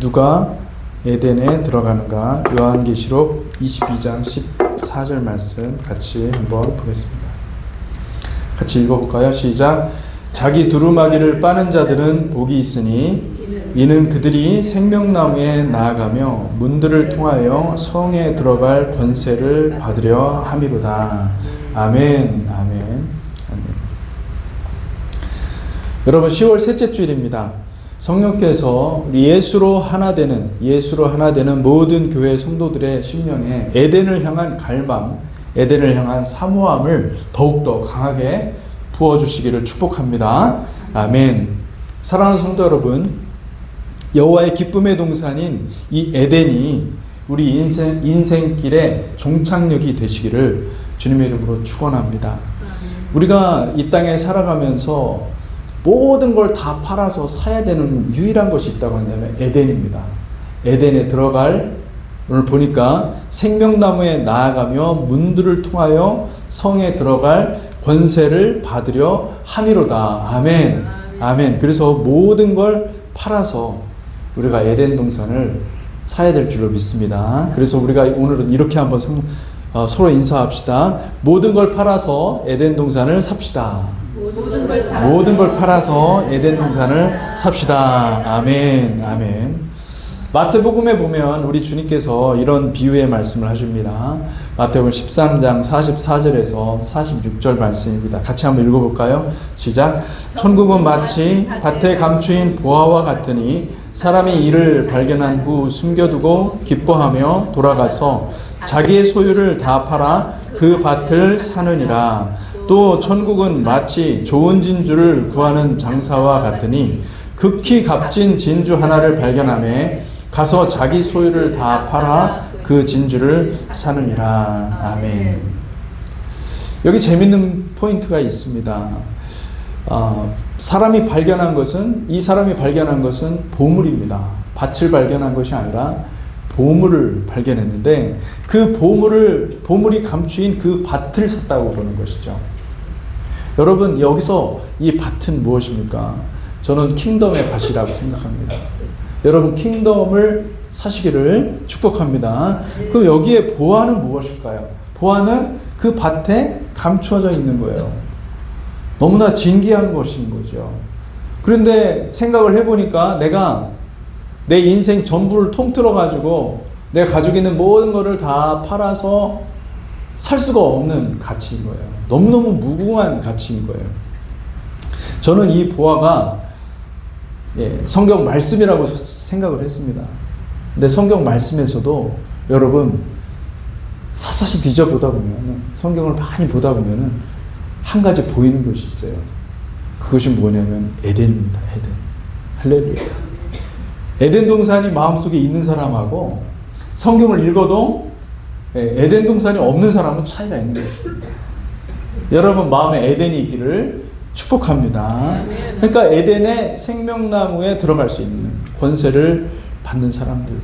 누가 에덴에 들어가는가? 요한계시록 22장 14절 말씀 같이 한번 보겠습니다. 같이 읽어볼까요? 시작. 자기 두루마기를 빠는 자들은 복이 있으니 이는 그들이 생명나무에 나아가며 문들을 통하여 성에 들어갈 권세를 받으려 함이로다. 아멘. 아멘. 아멘. 여러분, 10월 셋째 주일입니다. 성령께서 예수로 하나 되는 모든 교회 성도들의 심령에 에덴을 향한 갈망, 에덴을 향한 사모함을 더욱더 강하게 부어주시기를 축복합니다. 아멘. 사랑하는 성도 여러분, 여호와의 기쁨의 동산인 이 에덴이 우리 인생길의 종착역이 되시기를 주님의 이름으로 축원합니다. 우리가 이 땅에 살아가면서 모든 걸 다 팔아서 사야 되는 유일한 것이 있다고 한다면 에덴입니다. 에덴에 들어갈, 오늘 보니까 생명나무에 나아가며 문들을 통하여 성에 들어갈 권세를 받으려 함이로다. 아멘. 아멘. 그래서 모든 걸 팔아서 우리가 에덴 동산을 사야 될 줄로 믿습니다. 그래서 우리가 오늘은 이렇게 한번 서로 인사합시다. 모든 걸 팔아서 에덴 동산을 삽시다. 모든 걸 팔아서 에덴 동산을 삽시다. 아멘. 아멘. 마태복음에 보면 우리 주님께서 이런 비유의 말씀을 하십니다. 마태복음 13장 44절에서 46절 말씀입니다. 같이 한번 읽어볼까요? 시작. 천국은 마치 밭에 감추인 보화와 같으니 사람이 이를 발견한 후 숨겨두고 기뻐하며 돌아가서 자기의 소유를 다 팔아 그 밭을 사느니라. 또 천국은 마치 좋은 진주를 구하는 장사와 같으니 극히 값진 진주 하나를 발견하매 가서 자기 소유를 다 팔아 그 진주를 사느니라. 아멘. 여기 재밌는 포인트가 있습니다. 사람이 발견한 것은, 이 사람이 발견한 것은 보물입니다. 밭을 발견한 것이 아니라 보물을 발견했는데 그 보물이 감추인 그 밭을 샀다고 그러는 것이죠. 여러분, 여기서 이 밭은 무엇입니까? 저는 킹덤의 밭이라고 생각합니다. 여러분, 킹덤을 사시기를 축복합니다. 그럼 여기에 보화는 무엇일까요? 보화는 그 밭에 감추어져 있는 거예요. 너무나 진귀한 것인 거죠. 그런데 생각을 해보니까 내가 내 인생 전부를 통틀어 가지고 내가 가지고 있는 모든 것을 다 팔아서 살 수가 없는 가치인 거예요. 너무너무 무궁한 가치인 거예요. 저는 이 보화가 성경 말씀이라고 생각을 했습니다. 근데 성경 말씀에서도 여러분 샅샅이 뒤져보다 보면, 성경을 많이 보다 보면 한 가지 보이는 것이 있어요. 그것이 뭐냐면 에덴입니다. 에덴. 할렐루야. 에덴 동산이 마음속에 있는 사람하고 성경을 읽어도 에덴 동산이 없는 사람은 차이가 있는 것입니다. 여러분 마음에 에덴이 있기를 축복합니다. 그러니까 에덴의 생명나무에 들어갈 수 있는 권세를 받는 사람들.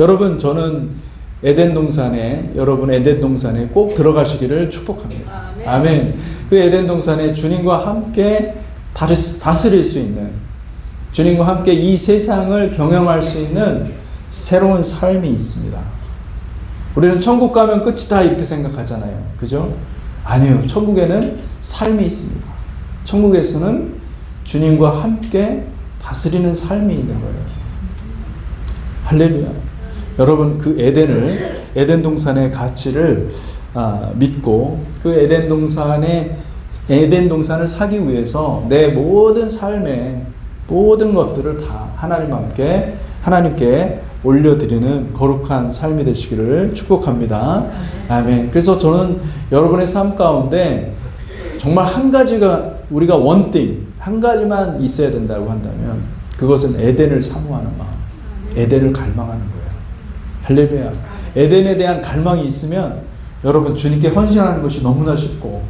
여러분, 저는 여러분 에덴 동산에 꼭 들어가시기를 축복합니다. 아멘. 그 에덴 동산에 주님과 함께 다스릴 수 있는, 주님과 함께 이 세상을 경영할 수 있는 새로운 삶이 있습니다. 우리는 천국 가면 끝이다 이렇게 생각하잖아요. 그죠? 아니요. 천국에는 삶이 있습니다. 천국에서는 주님과 함께 다스리는 삶이 있는 거예요. 할렐루야. 여러분, 그 에덴 동산의 가치를 믿고 그 에덴 동산을 사기 위해서 내 모든 삶의 모든 것들을 다 하나님께 올려드리는 거룩한 삶이 되시기를 축복합니다. 아멘. 그래서 저는 여러분의 삶 가운데 정말 한 가지가, 우리가 한 가지만 있어야 된다고 한다면 그것은 에덴을 사모하는 마음, 에덴을 갈망하는 거예요. 할렐루야. 에덴에 대한 갈망이 있으면 여러분 주님께 헌신하는 것이 너무나 쉽고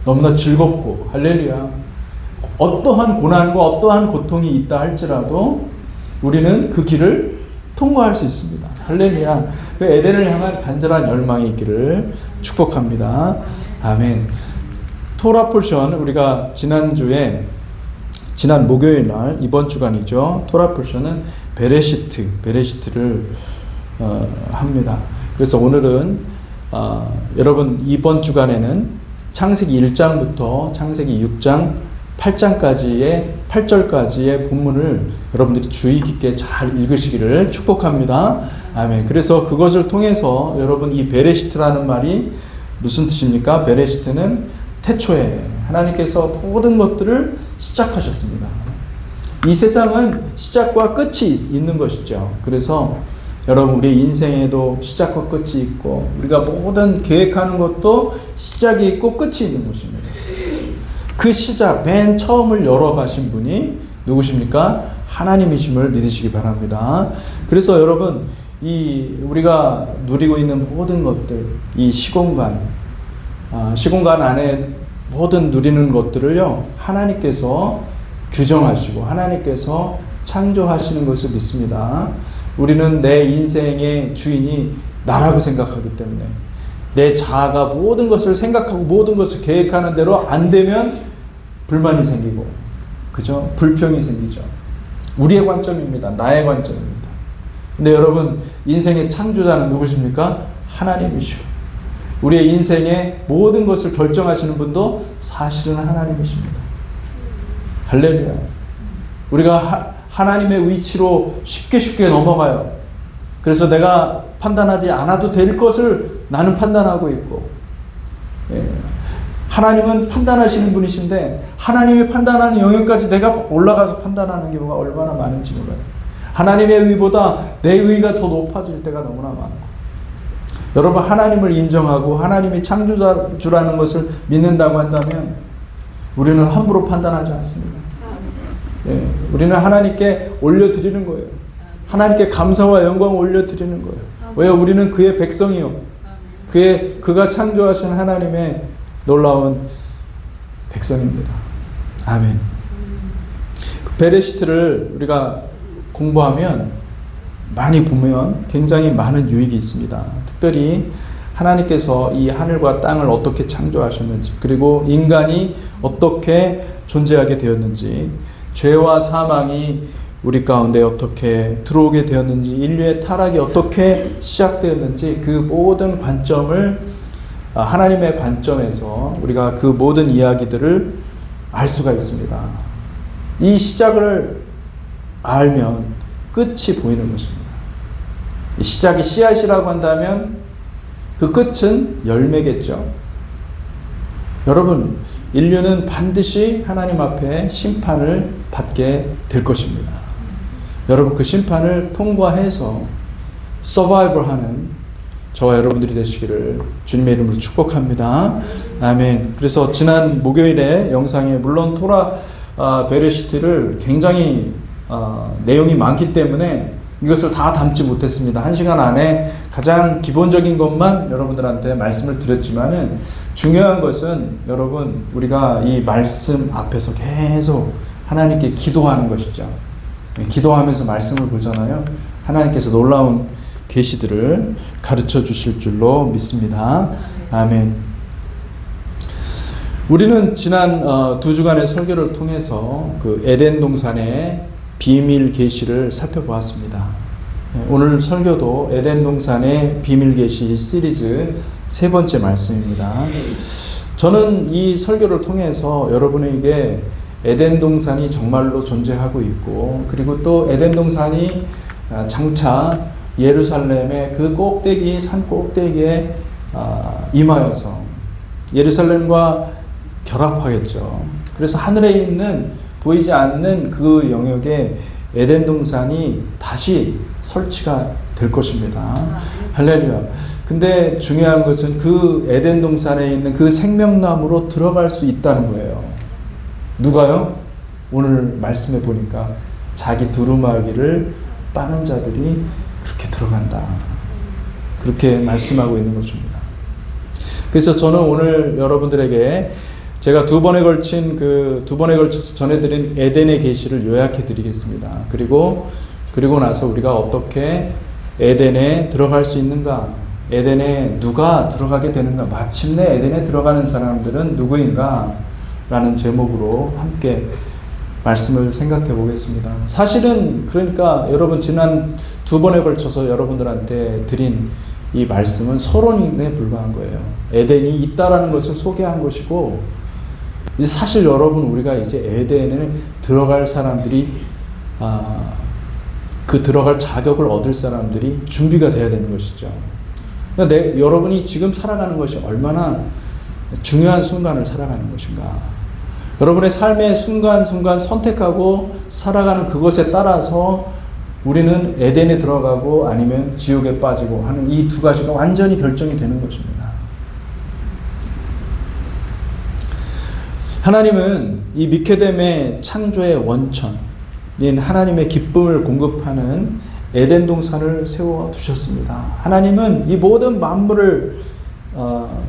너무나 즐겁고, 할렐루야. 어떠한 고난과 어떠한 고통이 있다 할지라도 우리는 그 길을 통과할 수 있습니다. 할렐루야. 그 에덴을 향한 간절한 열망이 있기를 축복합니다. 아멘. 토라 포션, 우리가 지난 목요일 날, 이번 주간이죠. 토라 포션은 베레시트를 합니다. 그래서 오늘은 여러분 이번 주간에는 창세기 1장부터 창세기 6장 8절까지의 본문을 여러분들이 주의 깊게 잘 읽으시기를 축복합니다. 아멘. 그래서 그것을 통해서 여러분 이 베레시트라는 말이 무슨 뜻입니까? 베레시트는 태초에 하나님께서 모든 것들을 시작하셨습니다. 이 세상은 시작과 끝이 있는 것이죠. 그래서 여러분 우리 인생에도 시작과 끝이 있고 우리가 모든 계획하는 것도 시작이 있고 끝이 있는 것입니다. 그 시작, 맨 처음을 열어가신 분이 누구십니까? 하나님이심을 믿으시기 바랍니다. 그래서 여러분 우리가 누리고 있는 모든 것들, 이 시공간 안에 모든 누리는 것들을요 하나님께서 규정하시고 하나님께서 창조하시는 것을 믿습니다. 우리는 내 인생의 주인이 나라고 생각하기 때문에 내 자아가 모든 것을 생각하고 모든 것을 계획하는 대로 안 되면 불만이 생기고, 그죠? 불평이 생기죠. 우리의 관점입니다. 나의 관점입니다. 근데 여러분, 인생의 창조자는 누구십니까? 하나님이시오. 우리의 인생의 모든 것을 결정하시는 분도 사실은 하나님이십니다. 할렐루야. 우리가 하나님의 위치로 쉽게 넘어가요. 그래서 내가 판단하지 않아도 될 것을 나는 판단하고 있고, 하나님은 판단하시는 분이신데 하나님이 판단하는 영역까지 내가 올라가서 판단하는 경우가 얼마나 많은지 몰라요. 하나님의 의보다 내 의가 더 높아질 때가 너무나 많고, 여러분 하나님을 인정하고 하나님이 창조주라는 것을 믿는다고 한다면 우리는 함부로 판단하지 않습니다. 우리는 하나님께 올려드리는 거예요. 하나님께 감사와 영광을 올려드리는 거예요. 왜요? 우리는 그의 백성이요. 그가 창조하신 하나님의 놀라운 백성입니다. 아멘. 베레시트를 우리가 공부하면 많이 보면 굉장히 많은 유익이 있습니다. 특별히 하나님께서 이 하늘과 땅을 어떻게 창조하셨는지, 그리고 인간이 어떻게 존재하게 되었는지, 죄와 사망이 우리 가운데 어떻게 들어오게 되었는지, 인류의 타락이 어떻게 시작되었는지, 그 모든 관점을 하나님의 관점에서 우리가 그 모든 이야기들을 알 수가 있습니다. 이 시작을 알면 끝이 보이는 것입니다. 시작이 씨앗이라고 한다면 그 끝은 열매겠죠. 여러분, 인류는 반드시 하나님 앞에 심판을 받게 될 것입니다. 여러분, 그 심판을 통과해서 서바이벌하는 저와 여러분들이 되시기를 주님의 이름으로 축복합니다. 아멘. 그래서 지난 목요일에 영상에 물론 토라 베레시트를 굉장히 내용이 많기 때문에 이것을 다 담지 못했습니다. 1시간 안에 가장 기본적인 것만 여러분들한테 말씀을 드렸지만은 중요한 것은 여러분 우리가 이 말씀 앞에서 계속 하나님께 기도하는 것이죠. 기도하면서 말씀을 보잖아요. 하나님께서 놀라운 계시들을 가르쳐 주실 줄로 믿습니다. 아멘. 우리는 지난 2주간의 설교를 통해서 그 에덴 동산의 비밀 계시를 살펴보았습니다. 오늘 설교도 에덴 동산의 비밀 계시 시리즈 3번째 말씀입니다. 저는 이 설교를 통해서 여러분에게 에덴 동산이 정말로 존재하고 있고, 그리고 또 에덴 동산이 장차 예루살렘의 그 꼭대기, 산 꼭대기에 임하여서 예루살렘과 결합하겠죠. 그래서 하늘에 있는 보이지 않는 그 영역에 에덴 동산이 다시 설치가 될 것입니다. 할렐루야. 근데 중요한 것은 그 에덴 동산에 있는 그 생명나무로 들어갈 수 있다는 거예요. 누가요? 오늘 말씀해 보니까 자기 두루마기를 빠는 자들이 그렇게 들어간다. 그렇게 말씀하고 있는 것입니다. 그래서 저는 오늘 여러분들에게 제가 두 번에 걸쳐서 전해드린 에덴의 계시를 요약해 드리겠습니다. 그리고 나서 우리가 어떻게 에덴에 들어갈 수 있는가? 에덴에 누가 들어가게 되는가? 마침내 에덴에 들어가는 사람들은 누구인가? 라는 제목으로 함께 말씀을 생각해 보겠습니다. 사실은 그러니까 여러분 지난 2번에 걸쳐서 여러분들한테 드린 이 말씀은 서론에 불과한 거예요. 에덴이 있다라는 것을 소개한 것이고, 사실 여러분 우리가 이제 에덴에 들어갈 사람들이 그 들어갈 자격을 얻을 사람들이 준비가 돼야 되는 것이죠. 그러니까 여러분이 지금 살아가는 것이 얼마나 중요한 순간을 살아가는 것인가. 여러분의 삶의 순간순간 선택하고 살아가는 그것에 따라서 우리는 에덴에 들어가고 아니면 지옥에 빠지고 하는 이 두 가지가 완전히 결정이 되는 것입니다. 하나님은 이 미케뎀의 창조의 원천인 하나님의 기쁨을 공급하는 에덴 동산을 세워두셨습니다. 하나님은 이 모든 만물을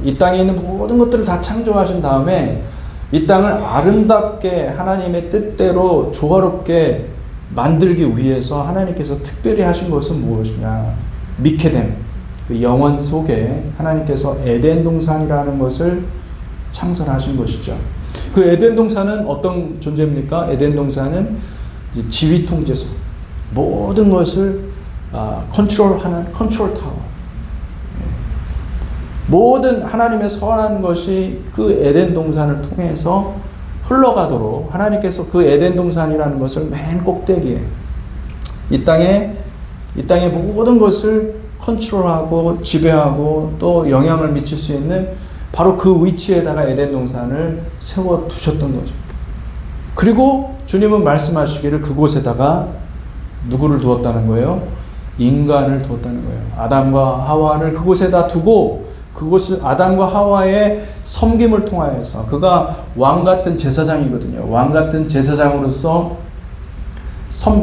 이 땅에 있는 모든 것들을 다 창조하신 다음에 이 땅을 아름답게 하나님의 뜻대로 조화롭게 만들기 위해서 하나님께서 특별히 하신 것은 무엇이냐? 미케뎀, 그 영원 속에 하나님께서 에덴 동산이라는 것을 창설하신 것이죠. 그 에덴 동산은 어떤 존재입니까? 에덴 동산은 지휘 통제소, 모든 것을 컨트롤하는 컨트롤 타워. 모든 하나님의 선한 것이 그 에덴 동산을 통해서 흘러가도록 하나님께서 그 에덴 동산이라는 것을 맨 꼭대기에 이 땅의 모든 것을 컨트롤하고 지배하고 또 영향을 미칠 수 있는 바로 그 위치에다가 에덴 동산을 세워 두셨던 거죠. 그리고 주님은 말씀하시기를 그곳에다가 누구를 두었다는 거예요? 인간을 두었다는 거예요. 아담과 하와를 그곳에다 두고 그곳은 아담과 하와의 섬김을 통하여서 그가 왕 같은 제사장이거든요. 왕 같은 제사장으로서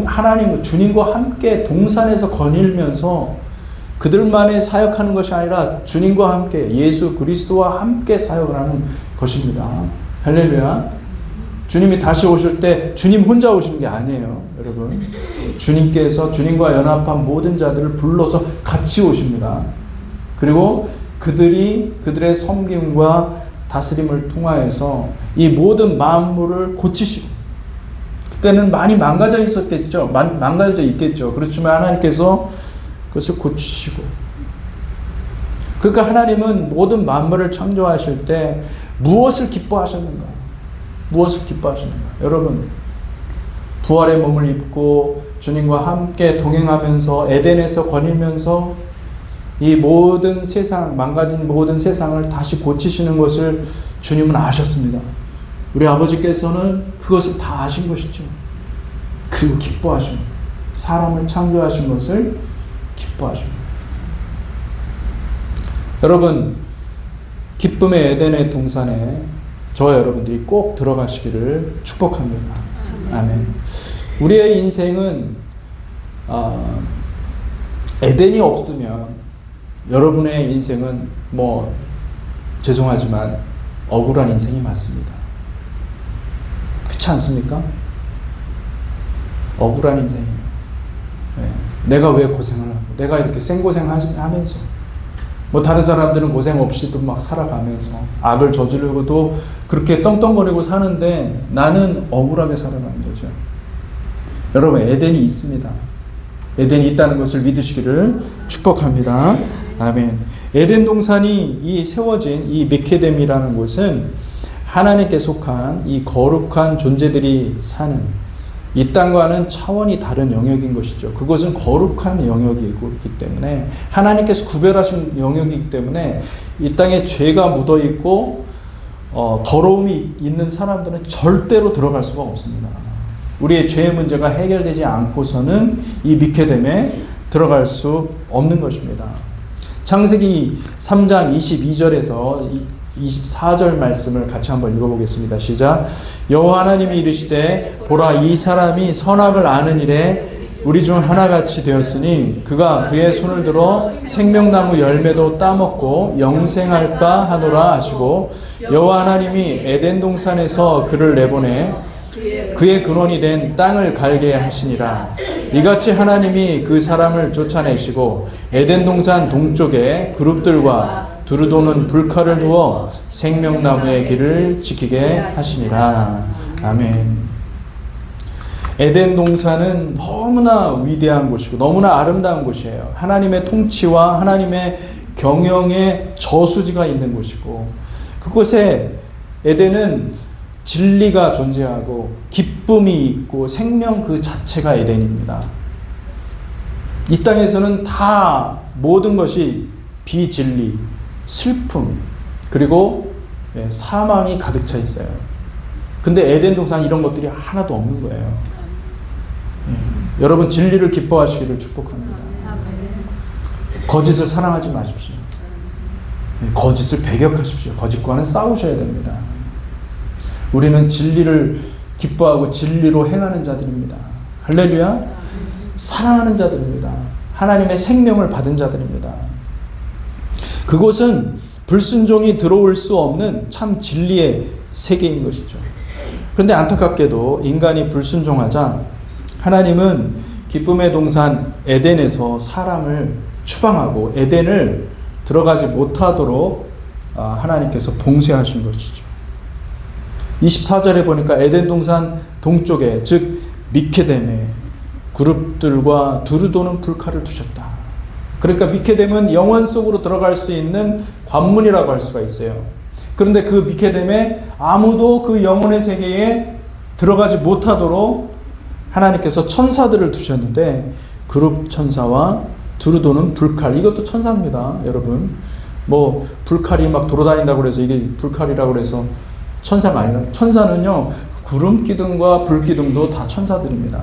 하나님 주님과 함께 동산에서 거닐면서 그들만의 사역하는 것이 아니라 주님과 함께 예수 그리스도와 함께 사역을 하는 것입니다. 할렐루야. 주님이 다시 오실 때 주님 혼자 오시는 게 아니에요, 여러분. 주님께서 주님과 연합한 모든 자들을 불러서 같이 오십니다. 그리고 그들의 섬김과 다스림을 통하여서 이 모든 만물을 고치시고, 그때는 많이 망가져 있었겠죠. 망가져 있겠죠. 그렇지만 하나님께서 그것을 고치시고, 그러니까 하나님은 모든 만물을 창조하실 때 무엇을 기뻐하셨는가? 무엇을 기뻐하시는가? 여러분, 부활의 몸을 입고 주님과 함께 동행하면서 에덴에서 거닐면서 이 모든 세상, 망가진 모든 세상을 다시 고치시는 것을 주님은 아셨습니다. 우리 아버지께서는 그것을 다 아신 것이죠. 그리고 기뻐하신 거예요. 사람을 창조하신 것을 기뻐하신 거예요. 여러분, 기쁨의 에덴의 동산에 저와 여러분들이 꼭 들어가시기를 축복합니다. 아멘. 우리의 인생은 에덴이 없으면 여러분의 인생은 죄송하지만 억울한 인생이 맞습니다. 그렇지 않습니까? 억울한 인생이에요. 내가 왜 고생을 하고, 내가 이렇게 생고생하면서, 다른 사람들은 고생 없이도 막 살아가면서 악을 저지르고도 그렇게 떵떵거리고 사는데 나는 억울하게 살아가는 거죠. 여러분, 에덴이 있습니다. 에덴이 있다는 것을 믿으시기를 축복합니다. 아멘. 에덴 동산이 이 세워진 이 미케뎀이라는 곳은 하나님께 속한 이 거룩한 존재들이 사는 이 땅과는 차원이 다른 영역인 것이죠. 그것은 거룩한 영역이기 때문에 하나님께서 구별하신 영역이기 때문에 이 땅에 죄가 묻어 있고 더러움이 있는 사람들은 절대로 들어갈 수가 없습니다. 우리의 죄의 문제가 해결되지 않고서는 이 미케뎀에 들어갈 수 없는 것입니다. 창세기 3장 22절에서 24절 말씀을 같이 한번 읽어보겠습니다. 시작. 여호와 하나님이 이르시되 보라, 이 사람이 선악을 아는 일에 우리 중 하나같이 되었으니 그가 그의 손을 들어 생명나무 열매도 따먹고 영생할까 하노라 하시고, 여호와 하나님이 에덴 동산에서 그를 내보내 그의 근원이 된 땅을 갈게 하시니라. 이같이 하나님이 그 사람을 쫓아내시고 에덴 동산 동쪽에 그룹들과 두루 도는 불칼을 두어 생명나무의 길을 지키게 하시니라. 아멘. 에덴 동산은 너무나 위대한 곳이고 너무나 아름다운 곳이에요. 하나님의 통치와 하나님의 경영의 저수지가 있는 곳이고, 그곳에 에덴은 진리가 존재하고 기쁨이 있고 생명 그 자체가 에덴입니다. 이 땅에서는 다 모든 것이 비진리, 슬픔, 그리고 사망이 가득 차 있어요. 근데 에덴 동산 이런 것들이 하나도 없는 거예요. 여러분 진리를 기뻐하시기를 축복합니다. 거짓을 사랑하지 마십시오. 거짓을 배격하십시오. 거짓과는 싸우셔야 됩니다. 우리는 진리를 기뻐하고 진리로 행하는 자들입니다. 할렐루야. 사랑하는 자들입니다. 하나님의 생명을 받은 자들입니다. 그곳은 불순종이 들어올 수 없는 참 진리의 세계인 것이죠. 그런데 안타깝게도 인간이 불순종하자 하나님은 기쁨의 동산 에덴에서 사람을 추방하고 에덴을 들어가지 못하도록 하나님께서 봉쇄하신 것이죠. 24절에 보니까 에덴 동산 동쪽에, 즉 미케뎀에 그룹들과 두루 도는 불칼을 두셨다. 그러니까 미케뎀은 영원 속으로 들어갈 수 있는 관문이라고 할 수가 있어요. 그런데 그 미케뎀에 아무도 그 영혼의 세계에 들어가지 못하도록 하나님께서 천사들을 두셨는데, 그룹 천사와 두루 도는 불칼, 이것도 천사입니다. 여러분, 뭐 불칼이 막 돌아다닌다고 해서 이게 불칼이라고 해서 천사가 아니라, 천사는요 구름 기둥과 불 기둥도 다 천사들입니다.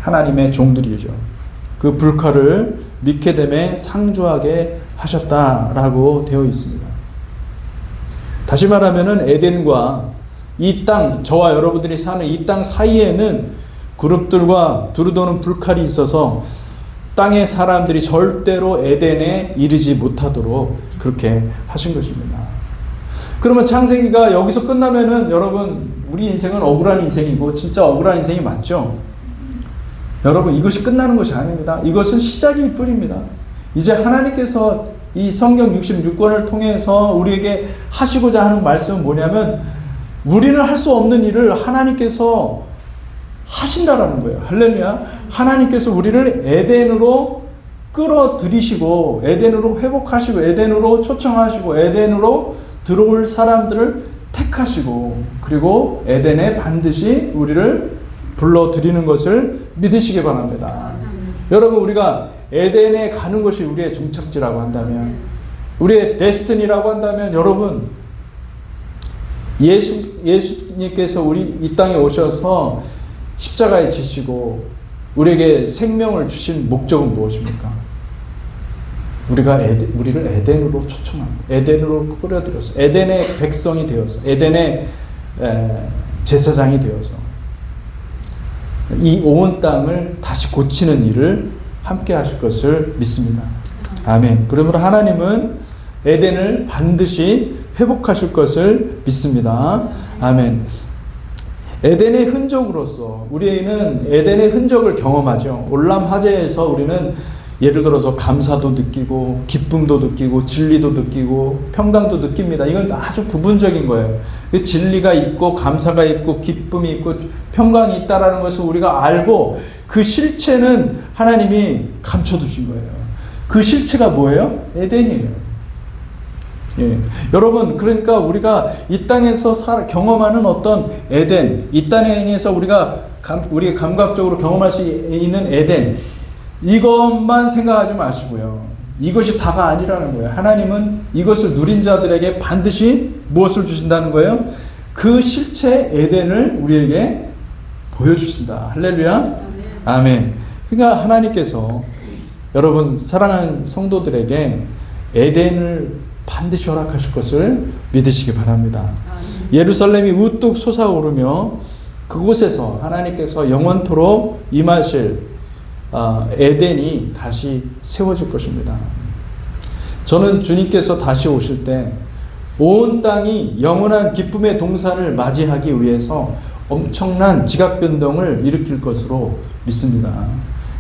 하나님의 종들이죠. 그 불칼을 미케뎀에 상주하게 하셨다라고 되어 있습니다. 다시 말하면은 에덴과 이 땅, 저와 여러분들이 사는 이 땅 사이에는 그룹들과 두루 도는 불칼이 있어서 땅의 사람들이 절대로 에덴에 이르지 못하도록 그렇게 하신 것입니다. 그러면 창세기가 여기서 끝나면은 여러분, 우리 인생은 억울한 인생이고 진짜 억울한 인생이 맞죠? 여러분, 이것이 끝나는 것이 아닙니다. 이것은 시작일 뿐입니다. 이제 하나님께서 이 성경 66권을 통해서 우리에게 하시고자 하는 말씀은 뭐냐면, 우리는 할 수 없는 일을 하나님께서 하신다라는 거예요. 할렐루야. 하나님께서 우리를 에덴으로 끌어들이시고 에덴으로 회복하시고 에덴으로 초청하시고 에덴으로 들어올 사람들을 택하시고, 그리고 에덴에 반드시 우리를 불러들이는 것을 믿으시기 바랍니다. 여러분, 우리가 에덴에 가는 것이 우리의 종착지라고 한다면, 우리의 데스티니라고 한다면, 여러분, 예수님께서 우리 이 땅에 오셔서 십자가에 지시고 우리에게 생명을 주신 목적은 무엇입니까? 우리를 에덴으로 초청합니다. 에덴으로 끌어들여서 에덴의 백성이 되어서 에덴의 제사장이 되어서 이 온 땅을 다시 고치는 일을 함께 하실 것을 믿습니다. 아멘. 그러므로 하나님은 에덴을 반드시 회복하실 것을 믿습니다. 아멘. 에덴의 흔적으로서 우리는 에덴의 흔적을 경험하죠. 올람하제에서 우리는 예를 들어서 감사도 느끼고 기쁨도 느끼고 진리도 느끼고 평강도 느낍니다. 이건 아주 부분적인 거예요. 진리가 있고 감사가 있고 기쁨이 있고 평강이 있다라는 것을 우리가 알고, 그 실체는 하나님이 감춰두신 거예요. 그 실체가 뭐예요? 에덴이에요. 예. 여러분, 그러니까 우리가 이 땅에서 경험하는 어떤 에덴, 이 땅에서 우리가 우리 감각적으로 경험할 수 있는 에덴, 이것만 생각하지 마시고요. 이것이 다가 아니라는 거예요. 하나님은 이것을 누린 자들에게 반드시 무엇을 주신다는 거예요? 그 실체 에덴을 우리에게 보여주신다. 할렐루야. 아멘. 그러니까 하나님께서 여러분 사랑하는 성도들에게 에덴을 반드시 허락하실 것을 믿으시기 바랍니다. 예루살렘이 우뚝 솟아오르며 그곳에서 하나님께서 영원토록 임하실 에덴이 다시 세워질 것입니다. 저는 주님께서 다시 오실 때 온 땅이 영원한 기쁨의 동산을 맞이하기 위해서 엄청난 지각 변동을 일으킬 것으로 믿습니다.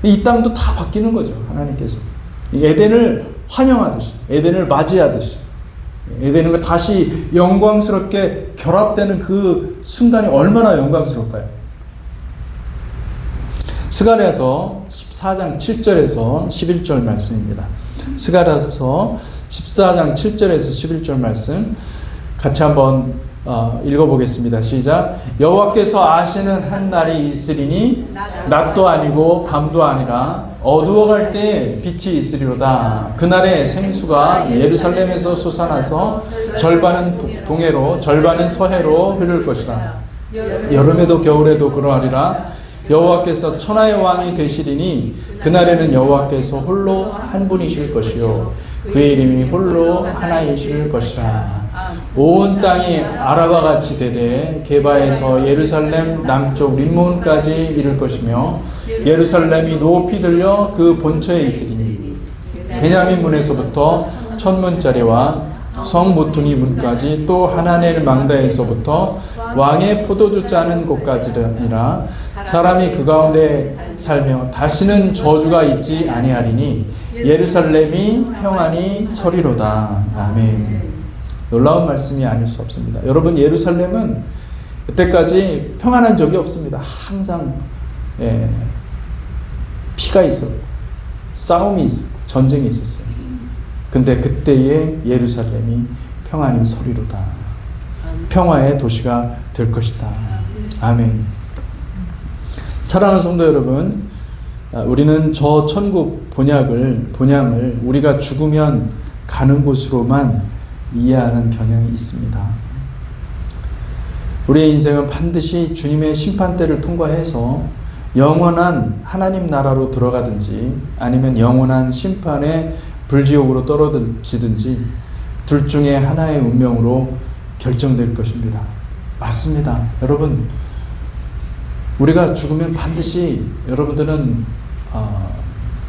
이 땅도 다 바뀌는 거죠. 하나님께서 에덴을 환영하듯이, 에덴을 맞이하듯이, 에덴과 다시 영광스럽게 결합되는 그 순간이 얼마나 영광스러울까요? 스가랴서 14장 7절에서 11절 말씀입니다. 스가랴서 14장 7절에서 11절 말씀 같이 한번 읽어보겠습니다. 시작. 여호와께서 아시는 한 날이 있으리니 낮도 아니고 밤도 아니라 어두워갈 때 빛이 있으리로다. 그날에 생수가 예루살렘에서 솟아나서 절반은 동해로 절반은 서해로 흐를 것이다. 여름에도 겨울에도 그러하리라. 여호와께서 천하의 왕이 되시리니 그날에는 여호와께서 홀로 한 분이실 것이요 그의 이름이 홀로 하나이실 것이라. 온 땅이 아라바 같이 되되 게바에서 예루살렘 남쪽 림몬까지 이를 것이며 예루살렘이 높이 들려 그 본처에 있으리니 베냐민 문에서부터 천문짜리와 성 모퉁이 문까지 또 하나넬 망다에서부터 왕의 포도주 짜는 곳까지니라. 사람이 그 가운데 살며 다시는 저주가 있지 아니하리니 예루살렘이 평안히 서리로다. 아멘. 놀라운 말씀이 아닐 수 없습니다. 여러분, 예루살렘은 그때까지 평안한 적이 없습니다. 항상 피가 있었고 싸움이 있었고 전쟁이 있었어요. 근데 그때의 예루살렘이 평안히 서리로다. 평화의 도시가 될 것이다. 아멘. 사랑하는 성도 여러분, 우리는 저 천국 본향을 우리가 죽으면 가는 곳으로만 이해하는 경향이 있습니다. 우리의 인생은 반드시 주님의 심판대를 통과해서 영원한 하나님 나라로 들어가든지 아니면 영원한 심판의 불지옥으로 떨어지든지 둘 중에 하나의 운명으로 결정될 것입니다. 맞습니다. 여러분, 우리가 죽으면 반드시 여러분들은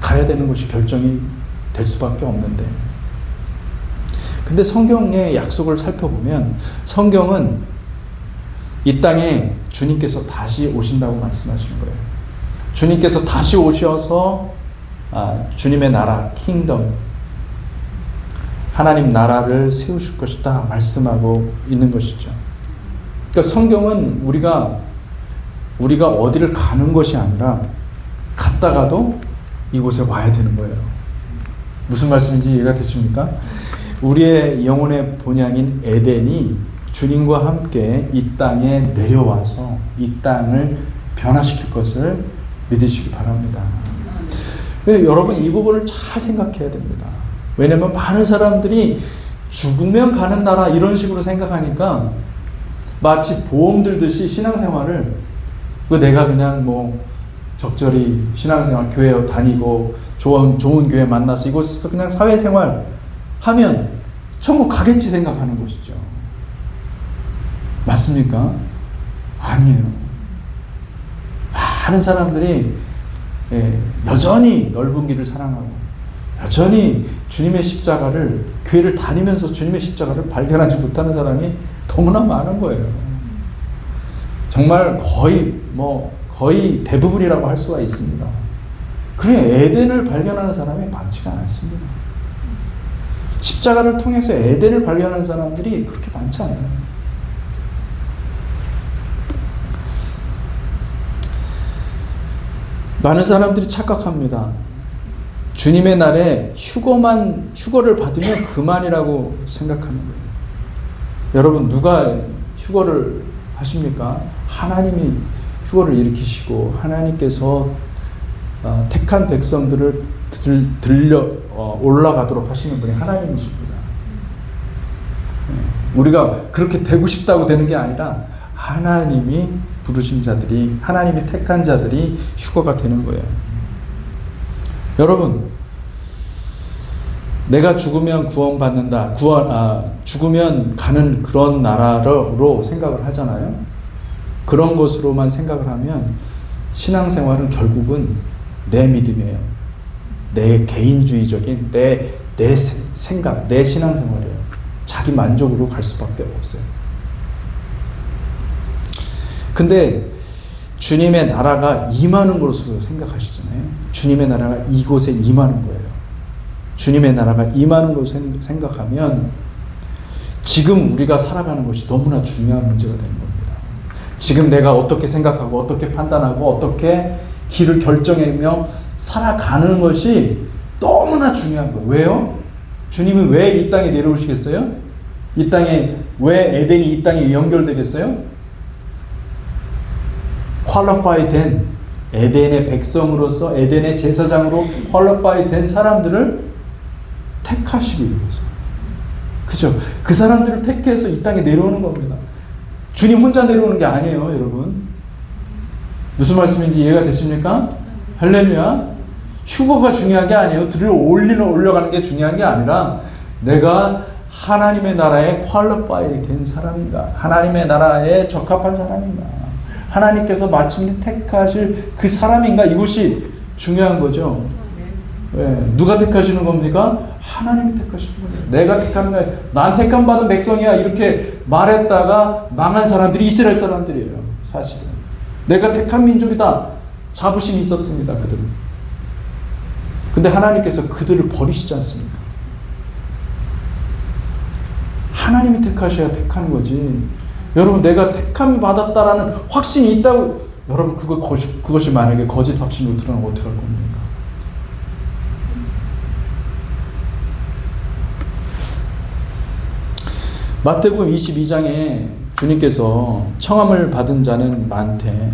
가야 되는 곳이 결정이 될 수밖에 없는데, 근데 성경의 약속을 살펴보면 성경은 이 땅에 주님께서 다시 오신다고 말씀하시는 거예요. 주님께서 다시 오셔서 주님의 나라, 킹덤, 하나님 나라를 세우실 것이다 말씀하고 있는 것이죠. 그러니까 성경은 우리가 어디를 가는 것이 아니라 갔다가도 이곳에 와야 되는 거예요. 무슨 말씀인지 이해가 되십니까? 우리의 영혼의 본향인 에덴이 주님과 함께 이 땅에 내려와서 이 땅을 변화시킬 것을 믿으시기 바랍니다. 여러분, 이 부분을 잘 생각해야 됩니다. 왜냐하면 많은 사람들이 죽으면 가는 나라 이런 식으로 생각하니까 마치 보험 들듯이 신앙생활을 내가 그냥 적절히 신앙생활 교회 다니고 좋은 교회 만나서 이곳에서 그냥 사회생활 하면 천국 가겠지 생각하는 것이죠. 맞습니까? 아니에요. 많은 사람들이 여전히 넓은 길을 사랑하고 여전히 주님의 십자가를, 교회를 다니면서 주님의 십자가를 발견하지 못하는 사람이 너무나 많은 거예요. 정말 거의 대부분이라고 할 수가 있습니다. 그래, 에덴을 발견하는 사람이 많지가 않습니다. 십자가를 통해서 에덴을 발견하는 사람들이 그렇게 많지 않아요. 많은 사람들이 착각합니다. 주님의 날에 휴거를 받으면 그만이라고 생각하는 거예요. 여러분, 누가 휴거를 하십니까? 하나님이 휴거를 일으키시고 하나님께서 택한 백성들을 올라가도록 하시는 분이 하나님이십니다. 우리가 그렇게 되고 싶다고 되는 게 아니라 하나님이 부르신 자들이, 하나님이 택한 자들이 휴거가 되는 거예요. 여러분, 내가 죽으면 구원받는다, 죽으면 가는 그런 나라로 생각을 하잖아요. 그런 것으로만 생각을 하면 신앙생활은 결국은 내 믿음이에요. 내 개인주의적인 내 생각, 내 신앙생활이에요. 자기 만족으로 갈 수밖에 없어요. 근데 주님의 나라가 임하는 것으로 생각하시잖아요. 주님의 나라가 이곳에 임하는 거예요. 주님의 나라가 임하는 것으로 생각하면 지금 우리가 살아가는 것이 너무나 중요한 문제가 되는 겁니다. 지금 내가 어떻게 생각하고 어떻게 판단하고 어떻게 길을 결정하며 살아가는 것이 너무나 중요한 거예요. 왜요? 주님은 왜 이 땅에 내려오시겠어요? 이 땅에 왜 에덴이 이 땅에 연결되겠어요? 퀄리파이 된 에덴의 백성으로서 에덴의 제사장으로 퀄리파이 된 사람들을 택하시기 위해서. 그죠? 그 사람들을 택해서 이 땅에 내려오는 겁니다. 주님 혼자 내려오는 게 아니에요, 여러분. 무슨 말씀인지 이해가 되십니까? 할렐루야. 휴거가 중요한 게 아니에요. 들을 올려가는 게 중요한 게 아니라 내가 하나님의 나라에 퀄리파이 된 사람인가? 하나님의 나라에 적합한 사람인가? 하나님께서 마침내 택하실 그 사람인가? 이것이 중요한 거죠. 네. 누가 택하시는 겁니까? 하나님이 택하시는 거예요. 내가 택하는 거예요. 난 택함 받은 백성이야. 이렇게 말했다가 망한 사람들이 이스라엘 사람들이에요. 사실은. 내가 택한 민족이다. 자부심이 있었습니다. 그들은. 근데 하나님께서 그들을 버리시지 않습니까? 하나님이 택하셔야 택하는 거지. 여러분, 내가 택함 받았다라는 확신이 있다고, 여러분, 그것이 만약에 거짓 확신으로 드러나면 어떡할 겁니까? 마태복음 22장에 주님께서 청함을 받은 자는 많되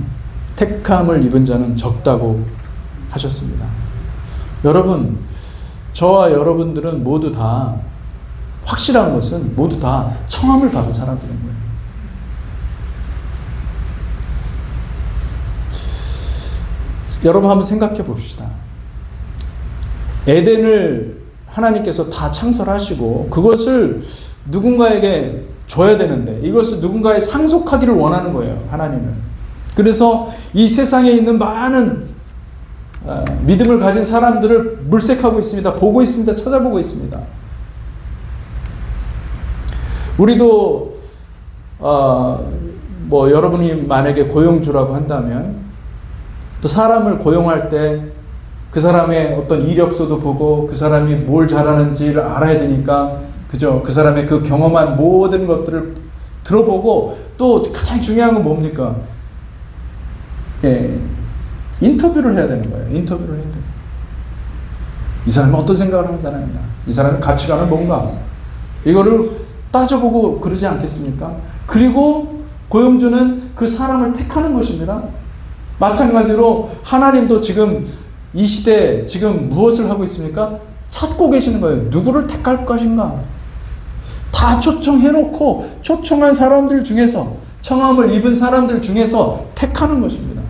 택함을 입은 자는 적다고 하셨습니다. 여러분, 저와 여러분들은 모두 다 확실한 것은 모두 다 청함을 받은 사람들인 거예요. 여러분 한번 생각해 봅시다. 에덴을 하나님께서 다 창설하시고 그것을 누군가에게 줘야 되는데 이것을 누군가에 상속하기를 원하는 거예요. 하나님은. 그래서 이 세상에 있는 많은 믿음을 가진 사람들을 물색하고 있습니다. 보고 있습니다. 찾아보고 있습니다. 우리도 뭐 여러분이 만약에 고용주라고 한다면 또 사람을 고용할 때 그 사람의 어떤 이력서도 보고 그 사람이 뭘 잘하는지를 알아야 되니까 그죠? 그 사람의 그 경험한 모든 것들을 들어보고 또 가장 중요한 건 뭡니까? 예, 인터뷰를 해야 되는 거예요. 인터뷰를 해야 돼요. 이 사람은 어떤 생각을 하는 사람이냐? 이 사람의 가치관은 뭔가? 이거를 따져보고 그러지 않겠습니까? 그리고 고용주는 그 사람을 택하는 것입니다. 마찬가지로 하나님도 지금 이 시대에 지금 무엇을 하고 있습니까? 찾고 계시는 거예요. 누구를 택할 것인가? 다 초청해놓고 초청한 사람들 중에서 청함을 입은 사람들 중에서 택하는 것입니다.